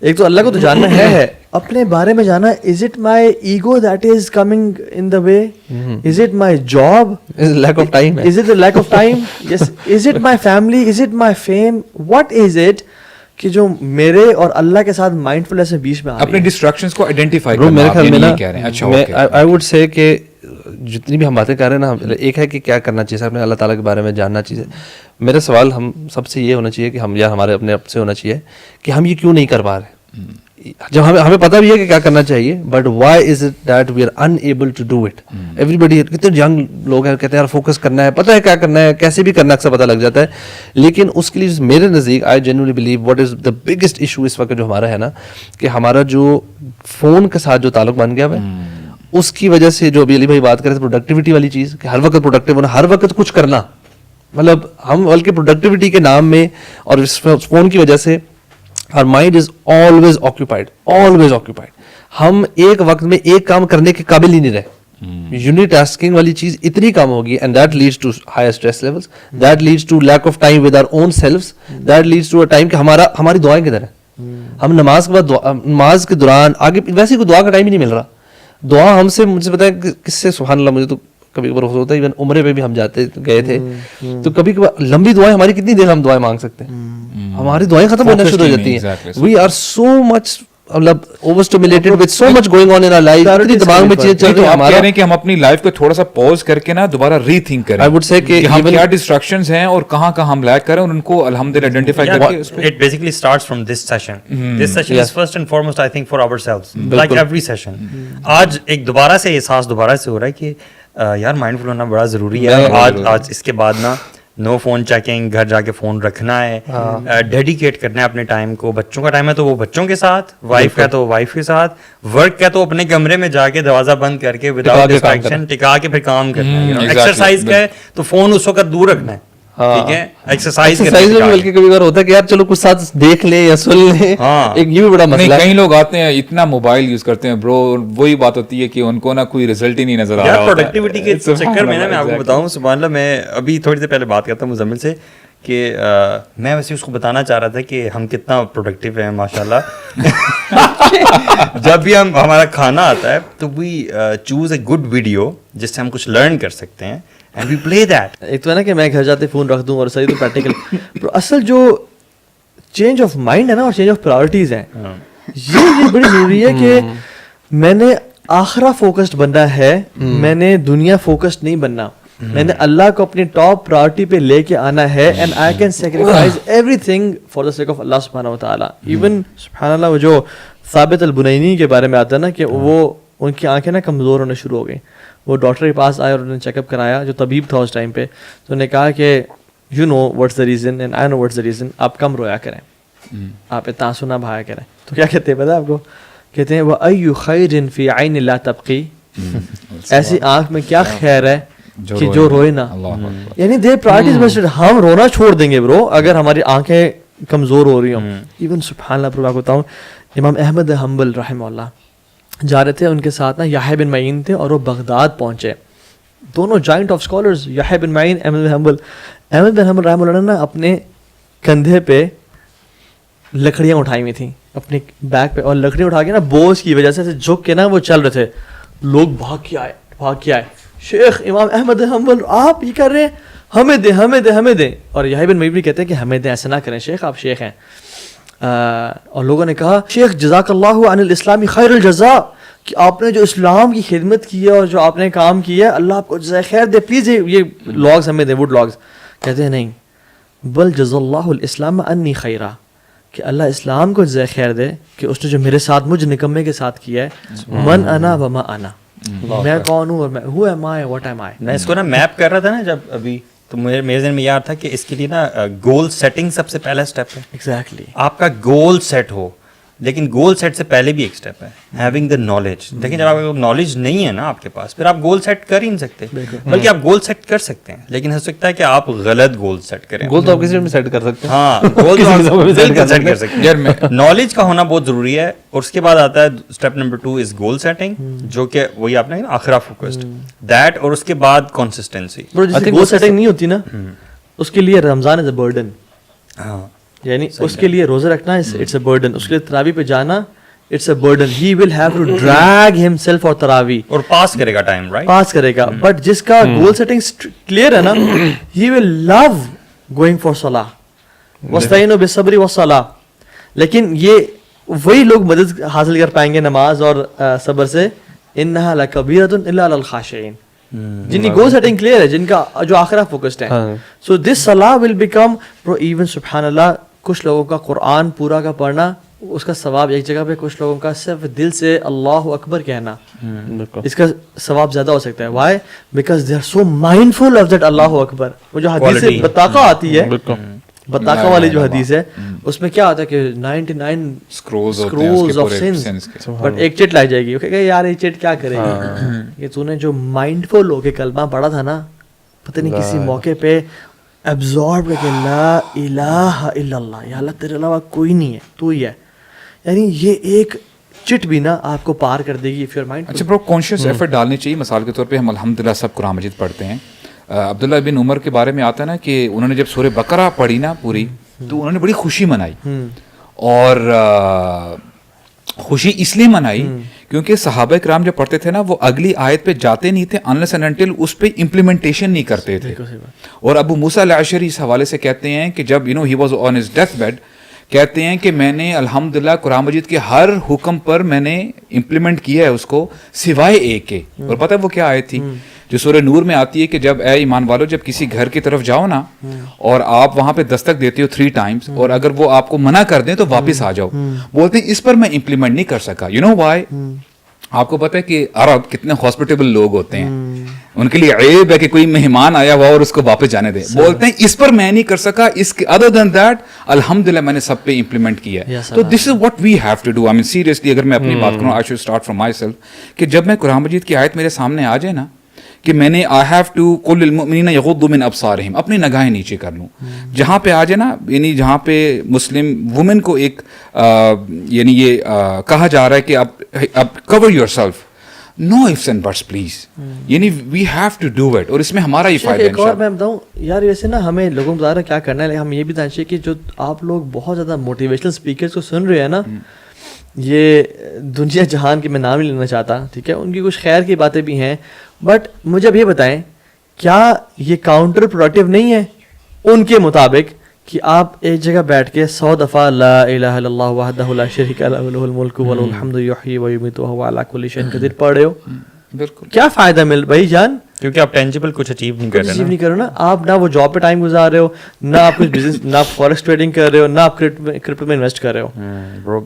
ایک تو اللہ کو تو جاننا ہے, اپنے بارے میں جانا. Is it my ego that is coming in the way, is it my job, lack of time, is it lack of time, yes, is it my family, is it my fame, what is it کہ جو میرے اور اللہ کے ساتھ مائنڈ فلنس میں بیچ میں اپنے ڈسٹریکشنز کو آئیڈینٹیفائی کرنا. میرے خیال میں نا, کہہ رہے ہیں اچھا آئی ووڈ سے کہ جتنی بھی ہم باتیں کر رہے ہیں نا, ایک ہے کہ کیا کرنا چاہیے, اپنے اللہ تعالیٰ کے بارے میں جاننا چاہیے. میرا سوال ہم سب سے یہ ہونا چاہیے کہ ہم, یا ہمارے اپنے آپ سے ہونا چاہیے کہ ہم یہ کیوں نہیں کر پا رہے, جب ہمیں پتہ بھی ہے کہ کیا کرنا چاہیے, but why is it that we are unable to do it. Everybody, کتنے ینگ لوگ ہیں کہتے ہیں یار فوکس کرنا ہے, پتہ ہے کیا کرنا ہے, کیسے بھی کرنا اکثر پتہ لگ جاتا ہے, لیکن اس کے لیے میرے نزدیک I genuinely believe what is the biggest issue اس وقت جو ہمارا ہے نا, کہ ہمارا جو فون کے ساتھ جو تعلق بن گیا ہے, اس کی وجہ سے جو ابھی علی بھائی بات کر رہے تھے پروڈکٹیوٹی والی چیز, کہ ہر وقت پروڈکٹیو ہونا, ہر وقت کچھ کرنا, مطلب ہم بلکہ پروڈکٹیوٹی کے نام میں اور اس فون کی وجہ سے our mind is always occupied, always occupied. ہم ایک وقت میں ایک کام کرنے کے قابل ہی نہیں رہے. یونی ٹاسکنگ والی چیز اتنی کم ہوگی, and that leads to higher stress levels, that leads to lack of time with our own selves, that leads to a time کہ ہماری دعائیں کدھر ہیں. ہم نماز کے بعد نماز کے دوران آگے ویسے کوئی دعا کا ٹائم ہی نہیں مل رہا. دعا ہم سے, مجھے پتا ہے کس سے, سبحان اللہ, مجھے تو کبھی کبھار ہوتا ہے, ایون عمرے پہ بھی ہم گئے تھے تو کبھی کبھار لمبی دعائیں, ہماری کتنی دیر ہم دعائیں مانگ سکتے ہیں, ہماری دعائیں ختم ہونا شروع ہو جاتی ہیں. وی آر سو مچ مطلب overstimulated with so much going on in our life, اتنی دماغ میں چیزیں چل رہی ہیں. ہمارا کہہ رہے ہیں کہ ہم اپنی لائف کو تھوڑا سا پوز کر کے نا دوبارہ ری تھنک کریں. آئی وڈ سے کہ ہم کیا ڈسٹریکشنز ہیں اور کہاں کہاں ہم لیک کریں, اور ان کو الحمدللہ آئیڈینٹیفائی کر کے. It basically starts from this session. This session is first and foremost I think for ourselves, like every session. آج ایک دوبارہ سے احساس دوبارہ سے ہو رہا ہے کہ یار مائنڈ فل ہونا بڑا ضروری ہے. آج اس کے بعد نا نو فون چیکنگ, گھر جا کے فون رکھنا ہے, ڈیڈیکیٹ کرنا ہے اپنے ٹائم کو. بچوں کا ٹائم ہے تو وہ بچوں کے ساتھ, وائف کا تو وائف کے ساتھ, ورک کا تو اپنے کمرے میں جا کے دروازہ بند کر کے وداؤٹ ڈسٹریکشن ٹکا کے پھر کام کرنا ہے. ایکسرسائز کا ہے تو فون اس وقت دور رکھنا ہے, ٹھیک ہے, ایکسرسائز میں بلکہ کبھی بار ہوتا ہے کہ یار چلو کچھ ساتھ دیکھ لیں یا سن لیں. ایک یہ بھی بڑا مسئلہ ہے, کئی لوگ آتے ہیں اتنا موبائل یوز کرتے ہیں برو, وہی بات ہوتی ہے کہ ان کو نا کوئی رزلٹ ہی نہیں نظر آ رہا. پروڈکٹیوٹی کے چکر میں نا میں آپ کو بتاؤں, سبحان اللہ, میں ابھی تھوڑی دیر پہلے بات کرتا ہوں مزمل سے کہ میں ویسے اس کو بتانا چاہ رہا تھا کہ ہم کتنا پروڈکٹیو ہیں ماشاء اللہ. جب بھی ہمارا کھانا آتا ہے تو we choose a good video جس سے ہم کچھ لرن کر سکتے ہیں, اینڈ وی پلے دیٹ. ایک تو ہے نا کہ میں گھر جاتے فون رکھ دوں, اور صحیح تو پریکٹیکل اصل جو چینج آف مائنڈ ہے نا اور چینج آف پرائورٹیز ہیں, یہ بڑی ضروری ہے کہ میں نے آخرہ فوکسڈ بننا ہے, میں نے دنیا فوکسڈ نہیں بننا, میں نے اللہ کو اپنی ٹاپ پرائورٹی پہ لے کے آنا ہے, and I can sacrifice everything for the sake of Allah سبحانہ و تعالیٰ. ایون سبحان اللہ, وہ جو ثابت البنینی کے بارے میں آتا ہے نا کہ وہ ان کی آنکھیں نا کمزور ہونے شروع ہو گئیں. وہ ڈاکٹر کے پاس آئے اور انہوں نے چیک اپ کرایا, جو طبیب تھا اس ٹائم پہ, تو انہوں نے کہا کہ you know what's the reason and I know what's the reason, آپ کم رویا کریں, آپ اتنا آنسو نہ بہایا کریں. تو کیا کہتے ہیں پتہ ہے آپ کو, کہتے ہیں وَأَيُّ خَيْرٍ فِي عَيْنِ لَا تَبْقِي, ایسی آنکھ میں کیا خیر ہے کہ جو روئے نہ. یعنی دے پرائورٹیز مسٹڈ, ہم رونا چھوڑ دیں گے برو اگر ہماری آنکھیں کمزور ہو رہی ہوں. ایون سبحان اللہ, پر آپ کو بتاؤں, امام احمد حنبل رحمہ اللہ جا رہے تھے, ان کے ساتھ نا یحییٰ بن معین تھے, اور وہ بغداد پہنچے, دونوں جائنٹ آف اسکالرز, یحییٰ بن معین, احمد بن حنبل. احمد بن حنبل رحمہ اللہ نے اپنے کندھے پہ لکڑیاں اٹھائی ہوئی تھیں اپنے بیک پہ, اور لکڑیاں اٹھا کے نا بوجھ کی وجہ سے جھک کے نا وہ چل رہے تھے. لوگ بھاگ کے آئے, شیخ امام احمد حنبل آپ یہ کر رہے ہیں, ہمیں دیں ہمیں دیں ہمیں دیں. اور یحییٰ بن معین بھی کہتے ہیں کہ ہمیں دیں, ایسا نہ کریں شیخ, آپ شیخ ہیں. اور لوگوں نے کہا شیخ جزاک اللہ عن الاسلام خیر الجزاء, کہ آپ نے جو اسلام کی خدمت کی ہے اور جو آپ نے کام کیا ہے, اللہ آپ کو جزائے خیر دے, پلیز یہ لاگز ہمیں دیں, ووڈ لاگز. کہتے ہیں نہیں, بل جزا اللہ الاسلام انی خیرا, کہ اللہ اسلام کو جزائے خیر دے کہ اس نے جو میرے ساتھ مجھ نکمے کے ساتھ کیا ہے. من انا وما انا, میں کون ہوں اور میں who am I what am I. میں اس کو نا میپ کر رہا تھا نا جب ابھی, تو میرے ذہن میں یاد تھا کہ اس کے لیے نا گول سیٹنگ سب سے پہلا اسٹیپ ہے. ایگزیکٹلی, آپ کا گول سیٹ ہو, لیکن گول سیٹ سے پہلے بھی ایک اسٹیپ ہے ہیونگ دا نالج. دیکھیں جب آپ کو نالج نہیں ہے نا آپ کے پاس, پھر آپ گول سیٹ کر ہی نہیں سکتے. بلکہ آپ گول سیٹ کر سکتے ہیں, لیکن ہو سکتا ہے کہ آپ غلط گول سیٹ کریں. گول تو آپ کسی میں سیٹ کر سکتے ہیں, ہاں گول تو سیٹ کر سکتے ہیں. نالج کا ہونا بہت ضروری ہے. اور اس کے بعد آتا ہے اسٹیپ نمبر 2 از گول سیٹنگ, جو کہ وہی آپ نے آخرہ فوکسڈ دیٹ, اور اس کے بعد کنسسٹنسی. گول سیٹنگ نہیں ہوتی نا, اس کے لیے رمضان از اے برڈن. ہاں, یعنی اس کے لیے روزہ رکھنا اٹس اے برڈن, اس کے لیے تراویح پہ جانا it's a burden, he will have to drag himself for, اور پاس کرے گا ٹائم, رائٹ, پاس کرے گا. بٹ جس کا گول سیٹنگ کلیئر ہے نا, ہی ول لو گوئنگ فار صلاح, واستعینوا بالصبر والصلاح. لیکن یہ وہی لوگ مدد حاصل کر پائیں گے نماز اور صبر سے, انہا لکبیرۃ الا علی الخاشعین, جن کی گول سیٹنگ کلیئر ہے, جن کا جو آخرہ فوکسڈ ہے. سو دس صلاح ول بیکم ایون سبحان اللہ, کچھ لوگوں کا قرآن پورا کا پڑھنا اس کا ثواب ایک جگہ پہ, کچھ لوگوں کا صرف دل سے اللہ اکبر کہنا اس کا ثواب زیادہ ہو سکتا ہے. Why? Because they are so mindful of that Allah اکبر. وہ جو حدیث بطاقہ آتی ہے, بطاقہ والی جو حدیث ہے, اس میں کیا ہوتا ہے کہ 99 scrolls of sins, بٹ ایک چٹ لگ جائے گی. کہ یار یہ چٹ کیا کرے گی, کہ تو نے جو مائنڈفل ہو کے کلمہ پڑھا تھا نا, پتہ نہیں کسی موقع پہ ایبزارب کر کے لا الہ الا اللہ, یا اللہ تیرے علاوہ کوئی نہیں ہے, تو ہی ہے, یعنی یہ ایک چٹ بھی نا آپ کو پار کر دے گی if your mind. اچھا برو, کانشیس ایفرٹ ڈالنی چاہیے. مثال کے طور پہ ہم الحمدللہ سب قرآن مجید پڑھتے ہیں. عبداللہ بن عمر کے بارے میں آتا ہے نا کہ انہوں نے جب سورہ بقرہ پڑھی نا پوری, تو انہوں نے بڑی خوشی منائی. اور خوشی اس لیے منائی کیونکہ صحابہ کرام جب پڑھتے تھے نا, وہ اگلی آیت پہ جاتے نہیں تھے unless and until اس پہ امپلیمنٹیشن نہیں کرتے تھے. اور ابو موسیٰ الاشعری اس حوالے سے کہتے ہیں کہ جب he was on his death bed, کہتے ہیں کہ میں نے الحمدللہ قرآن مجید کے ہر حکم پر میں نے امپلیمنٹ کیا ہے اس کو, سوائے ایک کے. اور پتہ ہے وہ کیا آیت تھی؟ جو سورہ نور میں آتی ہے کہ جب اے ایمان والو, جب کسی گھر کی طرف جاؤ نا اور آپ وہاں پہ دستک دیتے ہو 3 times, اور اگر وہ آپ کو منع کر دیں تو واپس آ جاؤ. بولتے ہیں اس پر میں امپلیمنٹ نہیں کر سکا. You know why? آپ کو پتہ ہے کہ عرب کتنے ہاسپٹیبل لوگ ہوتے ہیں, ان کے لیے عیب ہے کہ کوئی مہمان آیا ہوا اور اس کو واپس جانے دے. بولتے ہیں اس پر میں نہیں کر سکا, اس کے ادر دین دیٹ الحمدللہ میں نے سب پہ امپلیمنٹ کیا ہے. تو this is what we have to do. I mean seriously, اگر میں اپنی بات کروں, I should start from myself, کہ جب میں قرآن مجید کی آیت میرے سامنے آ جائے نا کہ میں نے آئی ہیو ٹو قل للمؤمنین یغضوا من ابصارہم, اپنی نگاہیں نیچے کر لوں. جہاں پہ آ جائے نا, یعنی جہاں پہ مسلم وومن کو ایک یعنی یہ کہا جا رہا ہے کہ اب cover yourself, no ifs and buts please, یعنی we have to do it, اور اس میں ہمارا ہی فائدہ ہے. ایک اور میں بتاؤں یار, ویسے نا ہمیں لوگوں کو بتا کیا کرنا ہے, ہم یہ بھی جاننا چاہیے کہ جو آپ لوگ بہت زیادہ موٹیویشنل اسپیکرس کو سن رہے ہیں نا, یہ دنیا جہان کے میں نام نہیں لینا چاہتا, ٹھیک ہے, ان کی کچھ خیر کی باتیں بھی ہیں, بٹ مجھے اب یہ بتائیں کیا یہ کاؤنٹر پروڈکٹیو نہیں ہے ان کے مطابق کہ آپ ایک جگہ بیٹھ کے 100 دفعہ لا الہ الا اللہ وحدہ لا شریک لہ لہ الملک ولہ الحمد یحیی و یمیت وہو علی کل شیء قدیر پڑھ رہے ہو؟ بالکل. کیا فائدہ مل بھائی جان, کیونکہ آپ ٹینجیبل کچھ اچیو نہیں کر رہے نا. آپ نہ وہ جاب پہ ٹائم گزار رہے ہو, نہ آپ کچھ بزنس, نہ آپ فورکس ٹریڈنگ کر رہے ہو, نہ آپ کرپٹو میں انویسٹ کر رہے ہو.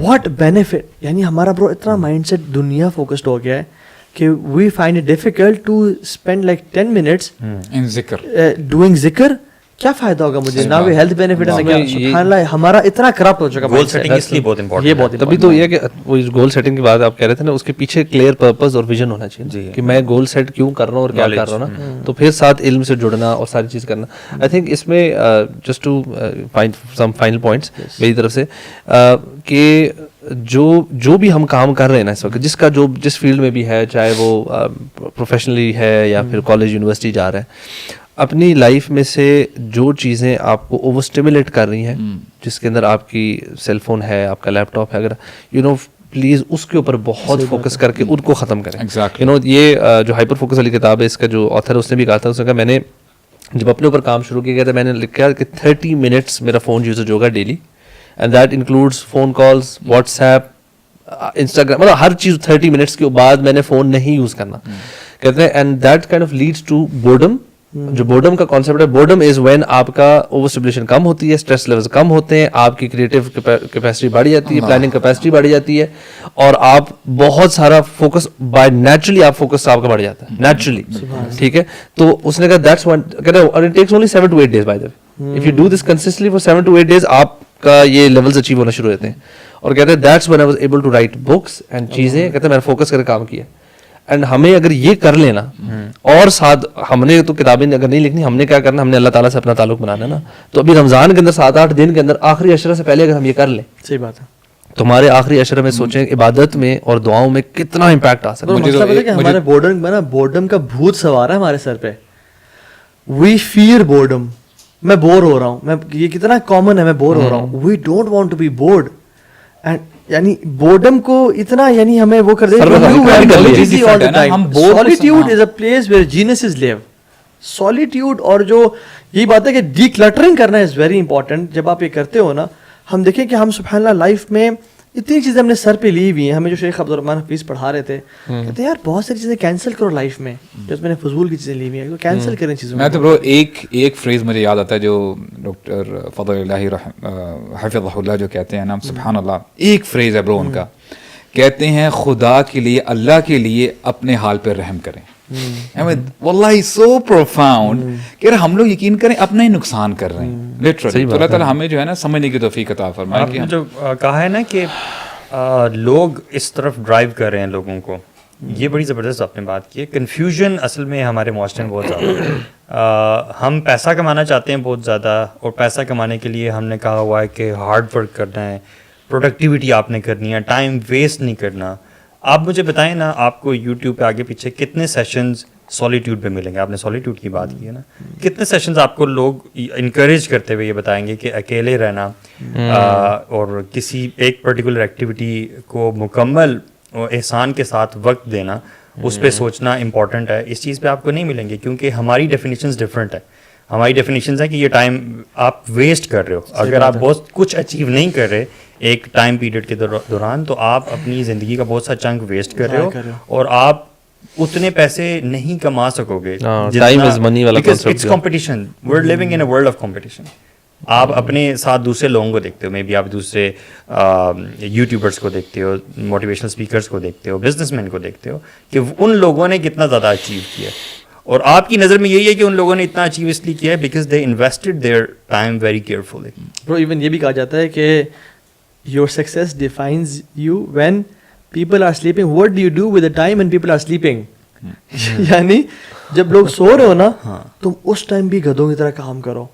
واٹ بینیفٹ, یعنی ہمارا برو اتنا مائنڈ سیٹ دنیا فوکسڈ ہو گیا ہے کہ we find it difficult to spend like 10 minutes in ذکر, ڈوئنگ ذکر. کیا فائدہ ہوگا مجھے, نہ کوئی ہیلتھ بینیفٹ ہے, سبحان اللہ ہمارا اتنا کرپٹ ہو چکا. گول سیٹنگ اس لیے بہت امپورٹنٹ, یہ بہت تبھی تو یہ کہ وہ اس گول سیٹنگ کی بات آپ کہہ رہے تھے نا, اس کے پیچھے کلیئر پرپز اور ویژن ہونا چاہیے کہ میں گول سیٹ کیوں کر رہا ہوں اور کیا کر رہا ہوں نا, تو پھر ساتھ علم سے جڑنا اور ساری چیز کرنا. آئی تھنک اس میں just to find some final points میری طرف سے, کہ جو بھی ہم کام کر رہے ہیں نا اس وقت, جس کا جو جس فیلڈ میں بھی ہے, چاہے وہ پروفیشنلی ہے یا پھر کالج یونیورسٹی جا رہا ہے, اپنی لائف میں سے جو چیزیں آپ کو اوور اسٹیمولیٹ کر رہی ہیں, جس کے اندر آپ کی سیل فون ہے, آپ کا لیپ ٹاپ ہے, اگر یو نو پلیز اس کے اوپر بہت فوکس کر کے ان کو ختم کریں. یو نو یہ جو ہائپر فوکس والی کتاب ہے, اس کا جو آتھر ہے اس نے بھی کہا تھا, اس نے کہا میں نے جب اپنے اوپر کام شروع کیا تھا, میں نے لکھا کہ 30 minutes میرا فون یوزیج ہوگا daily, and that includes phone calls, what's app, Instagram, مطلب ہر چیز 30 minutes کے بعد میں نے فون نہیں یوز کرنا. کہتے ہیں and that kind of leads to boredom. جو بورڈم کا کانسیپٹ ہے, بورڈم از وین آپ کا اوور اسٹیمولیشن کم ہوتی ہے, اسٹریس لیولز کم ہوتے ہیں, آپ کی کریٹو کیپیسٹی بڑھ جاتی ہے, پلاننگ کیپیسٹی بڑھ جاتی ہے, اور آپ بہت سارا فوکس بائی نیچرلی آپ فوکس آپ کا بڑھ جاتا ہے نیچرلی, ٹھیک ہے. تو اس نے کہا دیٹس ون, کہتے ہیں it takes only 7 to 8 days by the way, if you do this consistently for 7 to 8 days آپ کا یہ لیولز اچیو ہونا شروع ہوتے ہیں. اور کہتے ہیں that's when I was able to write books and چیزیں, کہتے ہیں میں نے فوکس کر کے کام کیا. اینڈ ہمیں اگر یہ کر لینا, اور ساتھ ہم نے تو کتابیں اگر نہیں لکھنی, ہم نے کیا کرنا, ہم نے اللہ تعالیٰ سے اپنا تعلق بنانا نا. تو ابھی رمضان کے اندر 7-8 دن کے اندر آخری عشرہ سے پہلے اگر ہم یہ کر لیں, صحیح بات ہے, تو ہمارے آخری عشرہ میں سوچیں عبادت میں اور دعاؤں میں کتنا امپیکٹ آ سکتا ہے. مطلب ہے کہ ہمارے بورڈم کا بھوت سوار ہے ہمارے سر پہ. وی فیئر بورڈم, میں بور ہو رہا ہوں, میں یہ کتنا کامن ہے, میں بور ہو رہا ہوں. We don't want to be bored, and یعنی بورڈم کو اتنا یعنی ہمیں وہ کر دے. سولیٹیوڈ از اے پلیس ویئر جینیسز لیو. سولیٹیوڈ, اور جو یہی بات ہے کہ ڈی کلٹرنگ کرنا از ویری امپورٹنٹ. جب آپ یہ کرتے ہو نا, ہم دیکھیں کہ ہم سبحان اللہ لائف میں اتنی چیزیں ہم نے سر پہ لی ہوئی ہیں. ہمیں جو شیخ عبدالرحمٰن حفیظ پڑھا رہے تھے, کہتے ہیں یار بہت ساری چیزیں کینسل کرو لائف میں, جو میں نے فضول کی چیزیں لی ہوئی ہیں کینسل کریں چیزوں. میں تو برو ایک فریز مجھے یاد آتا ہے جو ڈاکٹر فضل اللہ حفظہ اللہ جو کہتے ہیں نا, سبحان اللہ, ایک فریز ہے برو ان کا, کہتے ہیں خدا کے لیے, اللہ کے لیے اپنے حال پہ رحم کریں. واللہ سو پروفاؤنڈ کہ ہم لوگ یقین کریں اپنا ہی نقصان کر رہے ہیں لٹرلی. تو اللہ تعالیٰ ہمیں جو ہے نا سمجھنے کی توفیق عطا فرمائے. آپ نے جو کہا ہے نا کہ لوگ اس طرف ڈرائیو کر رہے ہیں لوگوں کو, یہ بڑی زبردست آپ نے بات کی ہے. کنفیوژن اصل میں ہمارے معاشرے میں بہت زیادہ ہے. ہم پیسہ کمانا چاہتے ہیں بہت زیادہ, اور پیسہ کمانے کے لیے ہم نے کہا ہوا ہے کہ ہارڈ ورک کرنا ہے, پروڈکٹیوٹی آپ نے کرنی ہے, ٹائم ویسٹ نہیں کرنا. آپ مجھے بتائیں نا, آپ کو یوٹیوب پہ آگے پیچھے کتنے سیشنز سولیٹیوڈ پہ ملیں گے؟ آپ نے سولیٹیوڈ کی بات کی ہے نا, کتنے سیشنز آپ کو لوگ انکریج کرتے ہوئے یہ بتائیں گے کہ اکیلے رہنا اور کسی ایک پرٹیکولر ایکٹیویٹی کو مکمل احسان کے ساتھ وقت دینا, اس پہ سوچنا امپورٹنٹ ہے. اس چیز پہ آپ کو نہیں ملیں گے, کیونکہ ہماری ڈیفینیشنز ڈفرینٹ ہے. ہماری ڈیفینیشنز ہے کہ یہ ٹائم آپ ویسٹ کر رہے ہو. اگر آپ بہت کچھ اچیو نہیں کر رہے ایک ٹائم پیریڈ کے دوران, تو آپ اپنی زندگی کا بہت سا چنک ویسٹ کر رہے ہو, اور آپ اتنے پیسے نہیں کما سکو گے. ٹائم از منی والا concept, it's competition, we are living in a world of competition. آپ اپنے ساتھ دوسرے لوگوں کو دیکھتے ہو, مے بی آپ دوسرے یوٹیوبرس کو دیکھتے ہو, موٹیویشنل اسپیکرس کو دیکھتے ہو, بزنس مین کو دیکھتے ہو کہ ان لوگوں نے کتنا زیادہ اچیو کیا ہے, اور آپ کی نظر میں یہی ہے کہ ان لوگوں نے اتنا اچیو اس لیے کیا ہے because they invested their time very carefully. Bro even یہ بھی کہا جاتا ہے کہ your success defines you when people are sleeping. What do you do with the time when people are sleeping? یعنی جب لوگ سو رہے ہو نا, تم اس ٹائم بھی گدھوں کی طرح کام کرو.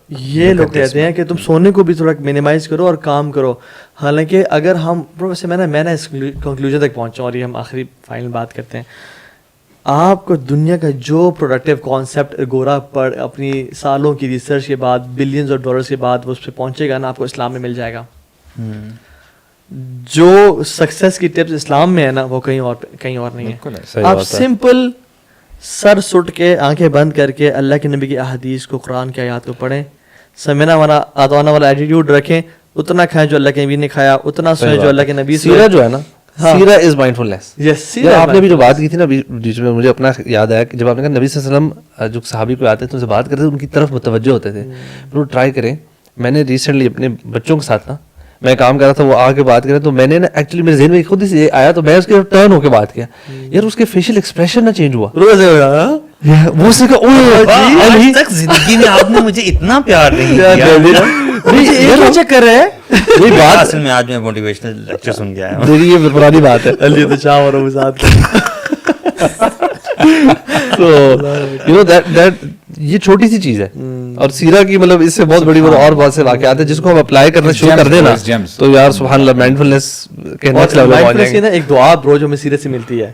یہ لوگ کہتے ہیں کہ تم سونے کو بھی تھوڑا منیمائز کرو اور کام کرو. حالانکہ اگر ہم ویسے میں نا اس کنکلوژن تک پہنچا ہوں, اور یہ ہم آخری فائنل بات کرتے ہیں. آپ کو دنیا کا جو پروڈکٹیو کانسیپٹ گورا پڑھ اپنی سالوں کی ریسرچ کے بعد, بلینز آف ڈالرز کے بعد وہ اس پہ پہنچے گا نا, آپ کو اسلام میں مل جائے گا. جو سکسیس کی ٹپس اسلام میں ہے نا, وہ کہیں اور نہیں ہے. آپ سمپل سر سٹ کے آنکھیں بند کر کے اللہ کے نبی کی احادیث کو, قرآن کی آیات کو پڑھیں, سمجھنا والا آتوانا والا ایٹیٹیوڈ رکھیں, اتنا کھائیں جو اللہ کے نبی نے کھایا, اتنا سوئیں جو اللہ کے نبی. سیرہ جو ہے نا, سیرہ از مائنڈفلنس. آپ نے بھی جو بات کی تھی نا بیچ میں, مجھے اپنا یاد آیا کہ جب آپ نے کہا نبی صلی اللہ علیہ وسلم جو صحابی کو آتے تھے ان سے بات کرتے تھے, ان کی طرف متوجہ ہوتے تھے. وہ ٹرائی کریں. میں نے ریسنٹلی اپنے بچوں کے ساتھ نا, میں کام کر رہا تھا, وہ آ کے بات کر رہے, تو میں نے نا ایکچولی میرے ذہن میں خود ہی سے آیا, تو میں اس کے ٹرن ہو کے بات کیا. یار اس کے فیشیل ایکسپریشن نہ چینج ہوا, وہ اس نے آج تک زندگی میں آپ نے مجھے اتنا پیار نہیں کیا. چیک کر رہے ہیں یہ بات اصل میں آج میں موٹیویشنل لیکچر سن کے آیا ہوں. یہ پرانی بات ہے. علی تو چاہ اور وہ ساتھ. So you know that یہ چھوٹی سی چیز ہے, اور سیرہ کی مطلب اس سے بہت بڑی اور بہت سے واقعات ہیں جس کو ہم اپلائی کرنا شروع کر دیں نا, تو یار سبحان اللہ مائنڈفلنس کے نیکسٹ لیول پہ پہنچ جائیں گے. ایک دعا برو جو ہمیں سیرت سے ملتی ہے,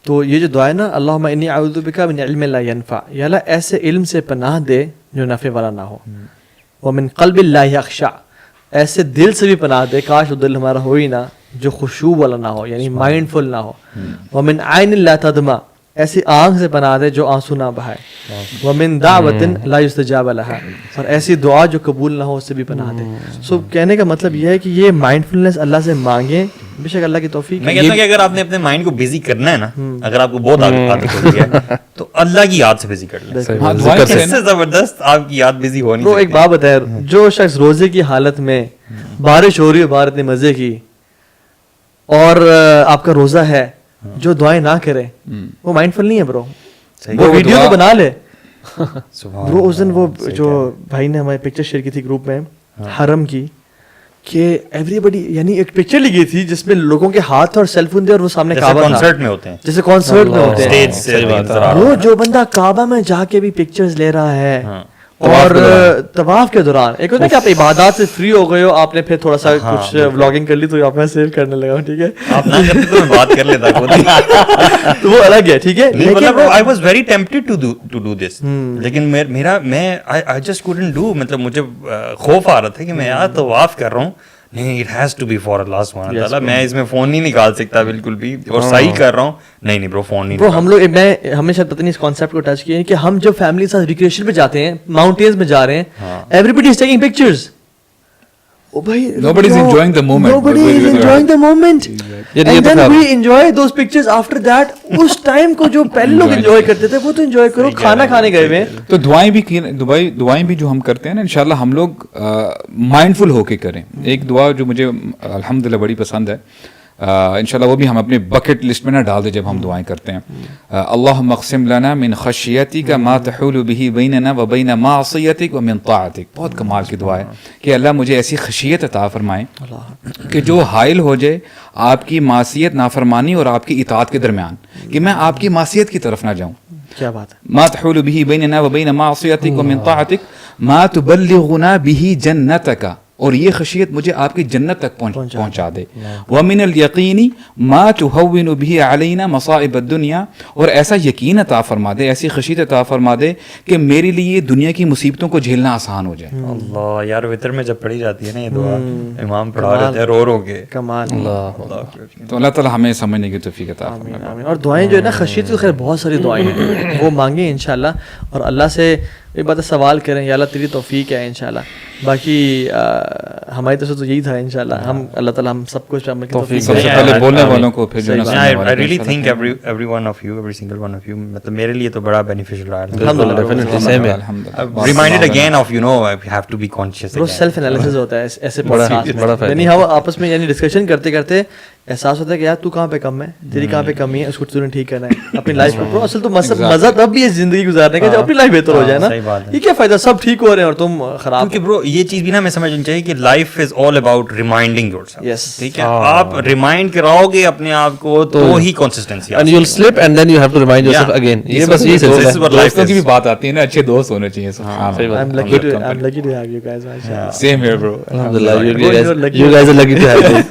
تو یہ جو دعا ہے نا, اللہم انی اعوذ بک من علم لا ینفع, یا اللہ ایسے علم سے پناہ دے جو نفع والا نہ ہو, ومن قلب لا یخشع, ایسے دل سے بھی پناہ دے, کاش وہ دل ہمارا ہو ہی نہ جو خشوع والا نہ ہو, یعنی مائنڈفل نہ ہو. ومن عین لا تدمع, ایسی آنکھ سے پناہ دے جو آنسو نہ بہائے. ومن دعوت لا یستجاب لہا, اور ایسی دعا جو قبول نہ ہو اس سے بھی پناہ دے. سو کہنے کا مطلب یہ ہے کہ یہ مائنڈفلنس اللہ سے مانگیں, بے شک اللہ کی توفیق. میں کہتا ہوں کہ اگر آپ نے اپنے مائنڈ کو بزی کرنا ہے نا, اگر آپ کو بہت عادت ہو گئی ہے, تو اللہ کی یاد سے بزی کر لیں. اس سے زبردست آپ کی یاد بزی ہونی چاہیے. ایک بات بتائے, جو شخص روزے کی حالت میں بارش ہو رہی ہے, باہر اتنے مزے کی, اور آپ کا روزہ ہے, جو دعائیں نہ کرے وہ مائنڈفل نہیں ہے برو. وہ ویڈیو تو بنا لے برو. اس دن وہ جو بھائی نے ہماری پکچر شیئر کی تھی گروپ میں حرم کی, کہ ایوری بڈی, یعنی ایک پکچر لگی تھی جس میں لوگوں کے ہاتھ اور سیل فون تھے, اور وہ سامنے کعبہ تھا, کنسرٹ میں ہوتے ہیں, جیسے کنسرٹ میں ہوتے ہیں. وہ جو بندہ کعبہ میں جا کے بھی پکچرز لے رہا ہے, اور طواف کے دوران ایک ہوتا ہے کہ آپ عبادات سے فری ہو گئے ہو, آپ نے پھر تھوڑا سا کچھ ولاگنگ کر لی تو آپ میں سیو کرنے لگا, ٹھیک ہے آپ نہ کرتے تو میں بات کر لیتا خود. تو وہ الگ ہے, ٹھیک ہے. مطلب I was very tempted to do this, لیکن میں آئی جسٹ کوڈنٹ ڈو. مطلب مجھے خوف آ رہا تھا کہ میں یار طواف کر رہا ہوں, نہیں it has to be for Allah سبحانہ تعالیٰ, میں اس میں فون نہیں نکال سکتا بالکل بھی, اور صحیح کر رہا ہوں. نہیں برو فون نہیں. برو ہم لوگ, میں ہمیشہ پتہ نہیں اس کانسیپٹ کو ٹچ کیا ہے کہ ہم جب فیملی کے ساتھ ریکریشن پہ جاتے ہیں, ماؤنٹینز میں جا رہے ہیں, everybody is taking pictures. Nobody is enjoying the moment. Nobody is enjoying the moment. And then we enjoy those pictures after that. اس ٹائم کو جو پہلے لوگ انجوائے کرتے تھے وہ تو انجوائے کرو, کھانا کھانے گئے ہوئے ہیں. تو دعائیں بھی جو ہم کرتے ہیں نا, انشاءاللہ ہم لوگ مائنڈفل ہو کے کریں. ایک دعا جو مجھے الحمدللہ بڑی پسند ہے, انشاءاللہ وہ بھی ہم اپنے بکٹ لسٹ میں نہ ڈال دیں جب ہم دعائیں کرتے ہیں. اللہم اقسم لنا من خشیتک ما تحول به بیننا و بین معصیتک و من طاعتک. بہت کمال کی دعا ہے کہ اللہ مجھے ایسی خشیت عطا فرمائیں کہ جو حائل ہو جائے آپ کی معصیت, نافرمانی اور آپ کی اطاعت کے درمیان, کہ میں آپ کی معصیت کی طرف نہ جاؤں. کیا بات ہے. ما تحول به بیننا و بین معصیتک و من طاعتک ما تبلغنا به جنتک, اور یہ خشیت مجھے آپ کی جنت تک پہنچا دے. وَمِنَ الْيَقِينِ مَا تُهَوِّنُ بِهِ عَلَيْنَا مَصَائِبَ الدُّنْيَا, اور ایسا یقین عطا فرما دے, ایسی خشیت عطا فرما دے کہ میرے لیے دنیا کی مصیبتوں کو جھیلنا آسان ہو جائے. اللہ یار, وتر میں جب پڑھی جاتی ہے نا یہ دعا, امام پڑھا رہتے ہیں رو کے. کمال. تو اللہ تعالیٰ ہمیں سمجھنے کی توفیق عطا فرمائے. آمین. اور دعائیں جو ہے نا, خشیت تو خیر بہت ساری دعائیں ہیں, وہ مانگیں انشاءاللہ, اور اللہ سے ایک بات سوال کریں, یا اللہ تیری توفیق ہے انشاءاللہ. باقی ہماری طرف سے تو یہی تھا انشاءاللہ, ہم اللہ تعالیٰ ہم سب کچھ عمل کی توفیق. سب سے پہلے بولنے والوں کو, پھر جو I really think every one of you, every single one of you, مطلب میرے لیے تو بڑا beneficial رہا ہے. Reminded again of, you know, I have to be conscious. وہ سیلف انالیسس ہوتا ہے ایسے بڑا, یعنی ہم آپس میں یعنی ڈسکشن کرتے کرتے احساس ہوتا ہے کہ یار تو کہاں پہ کم ہے, تیری کہاں پہ کمی ہے, اس کو تو نے ٹھیک کرنا ہے اپنی لائف میں. اصل تو مزہ تب بھی ہے زندگی گزارنے کا جب اپنی لائف بہتر ہو جائے نا. یہ کیا فائدہ, سب ٹھیک ہو رہے ہیں اور تم خراب. کیونکہ برو یہ چیز بھی نا ہمیں سمجھنی چاہیے کہ life is all about reminding yourself. Yes, ٹھیک ہے, آپ ریمائنڈ کراؤ گے اپنے آپ کو تو ہی consistency. and you'll slip and then you have to remind yourself again. یہ بس یہ سلسلہ ہے. دوستوں کی بھی بات آتی ہے نا, اچھے دوست ہونے چاہیے. I'm lucky to have you guys. Same here bro. Alhamdulillah, you guys are lucky to have me.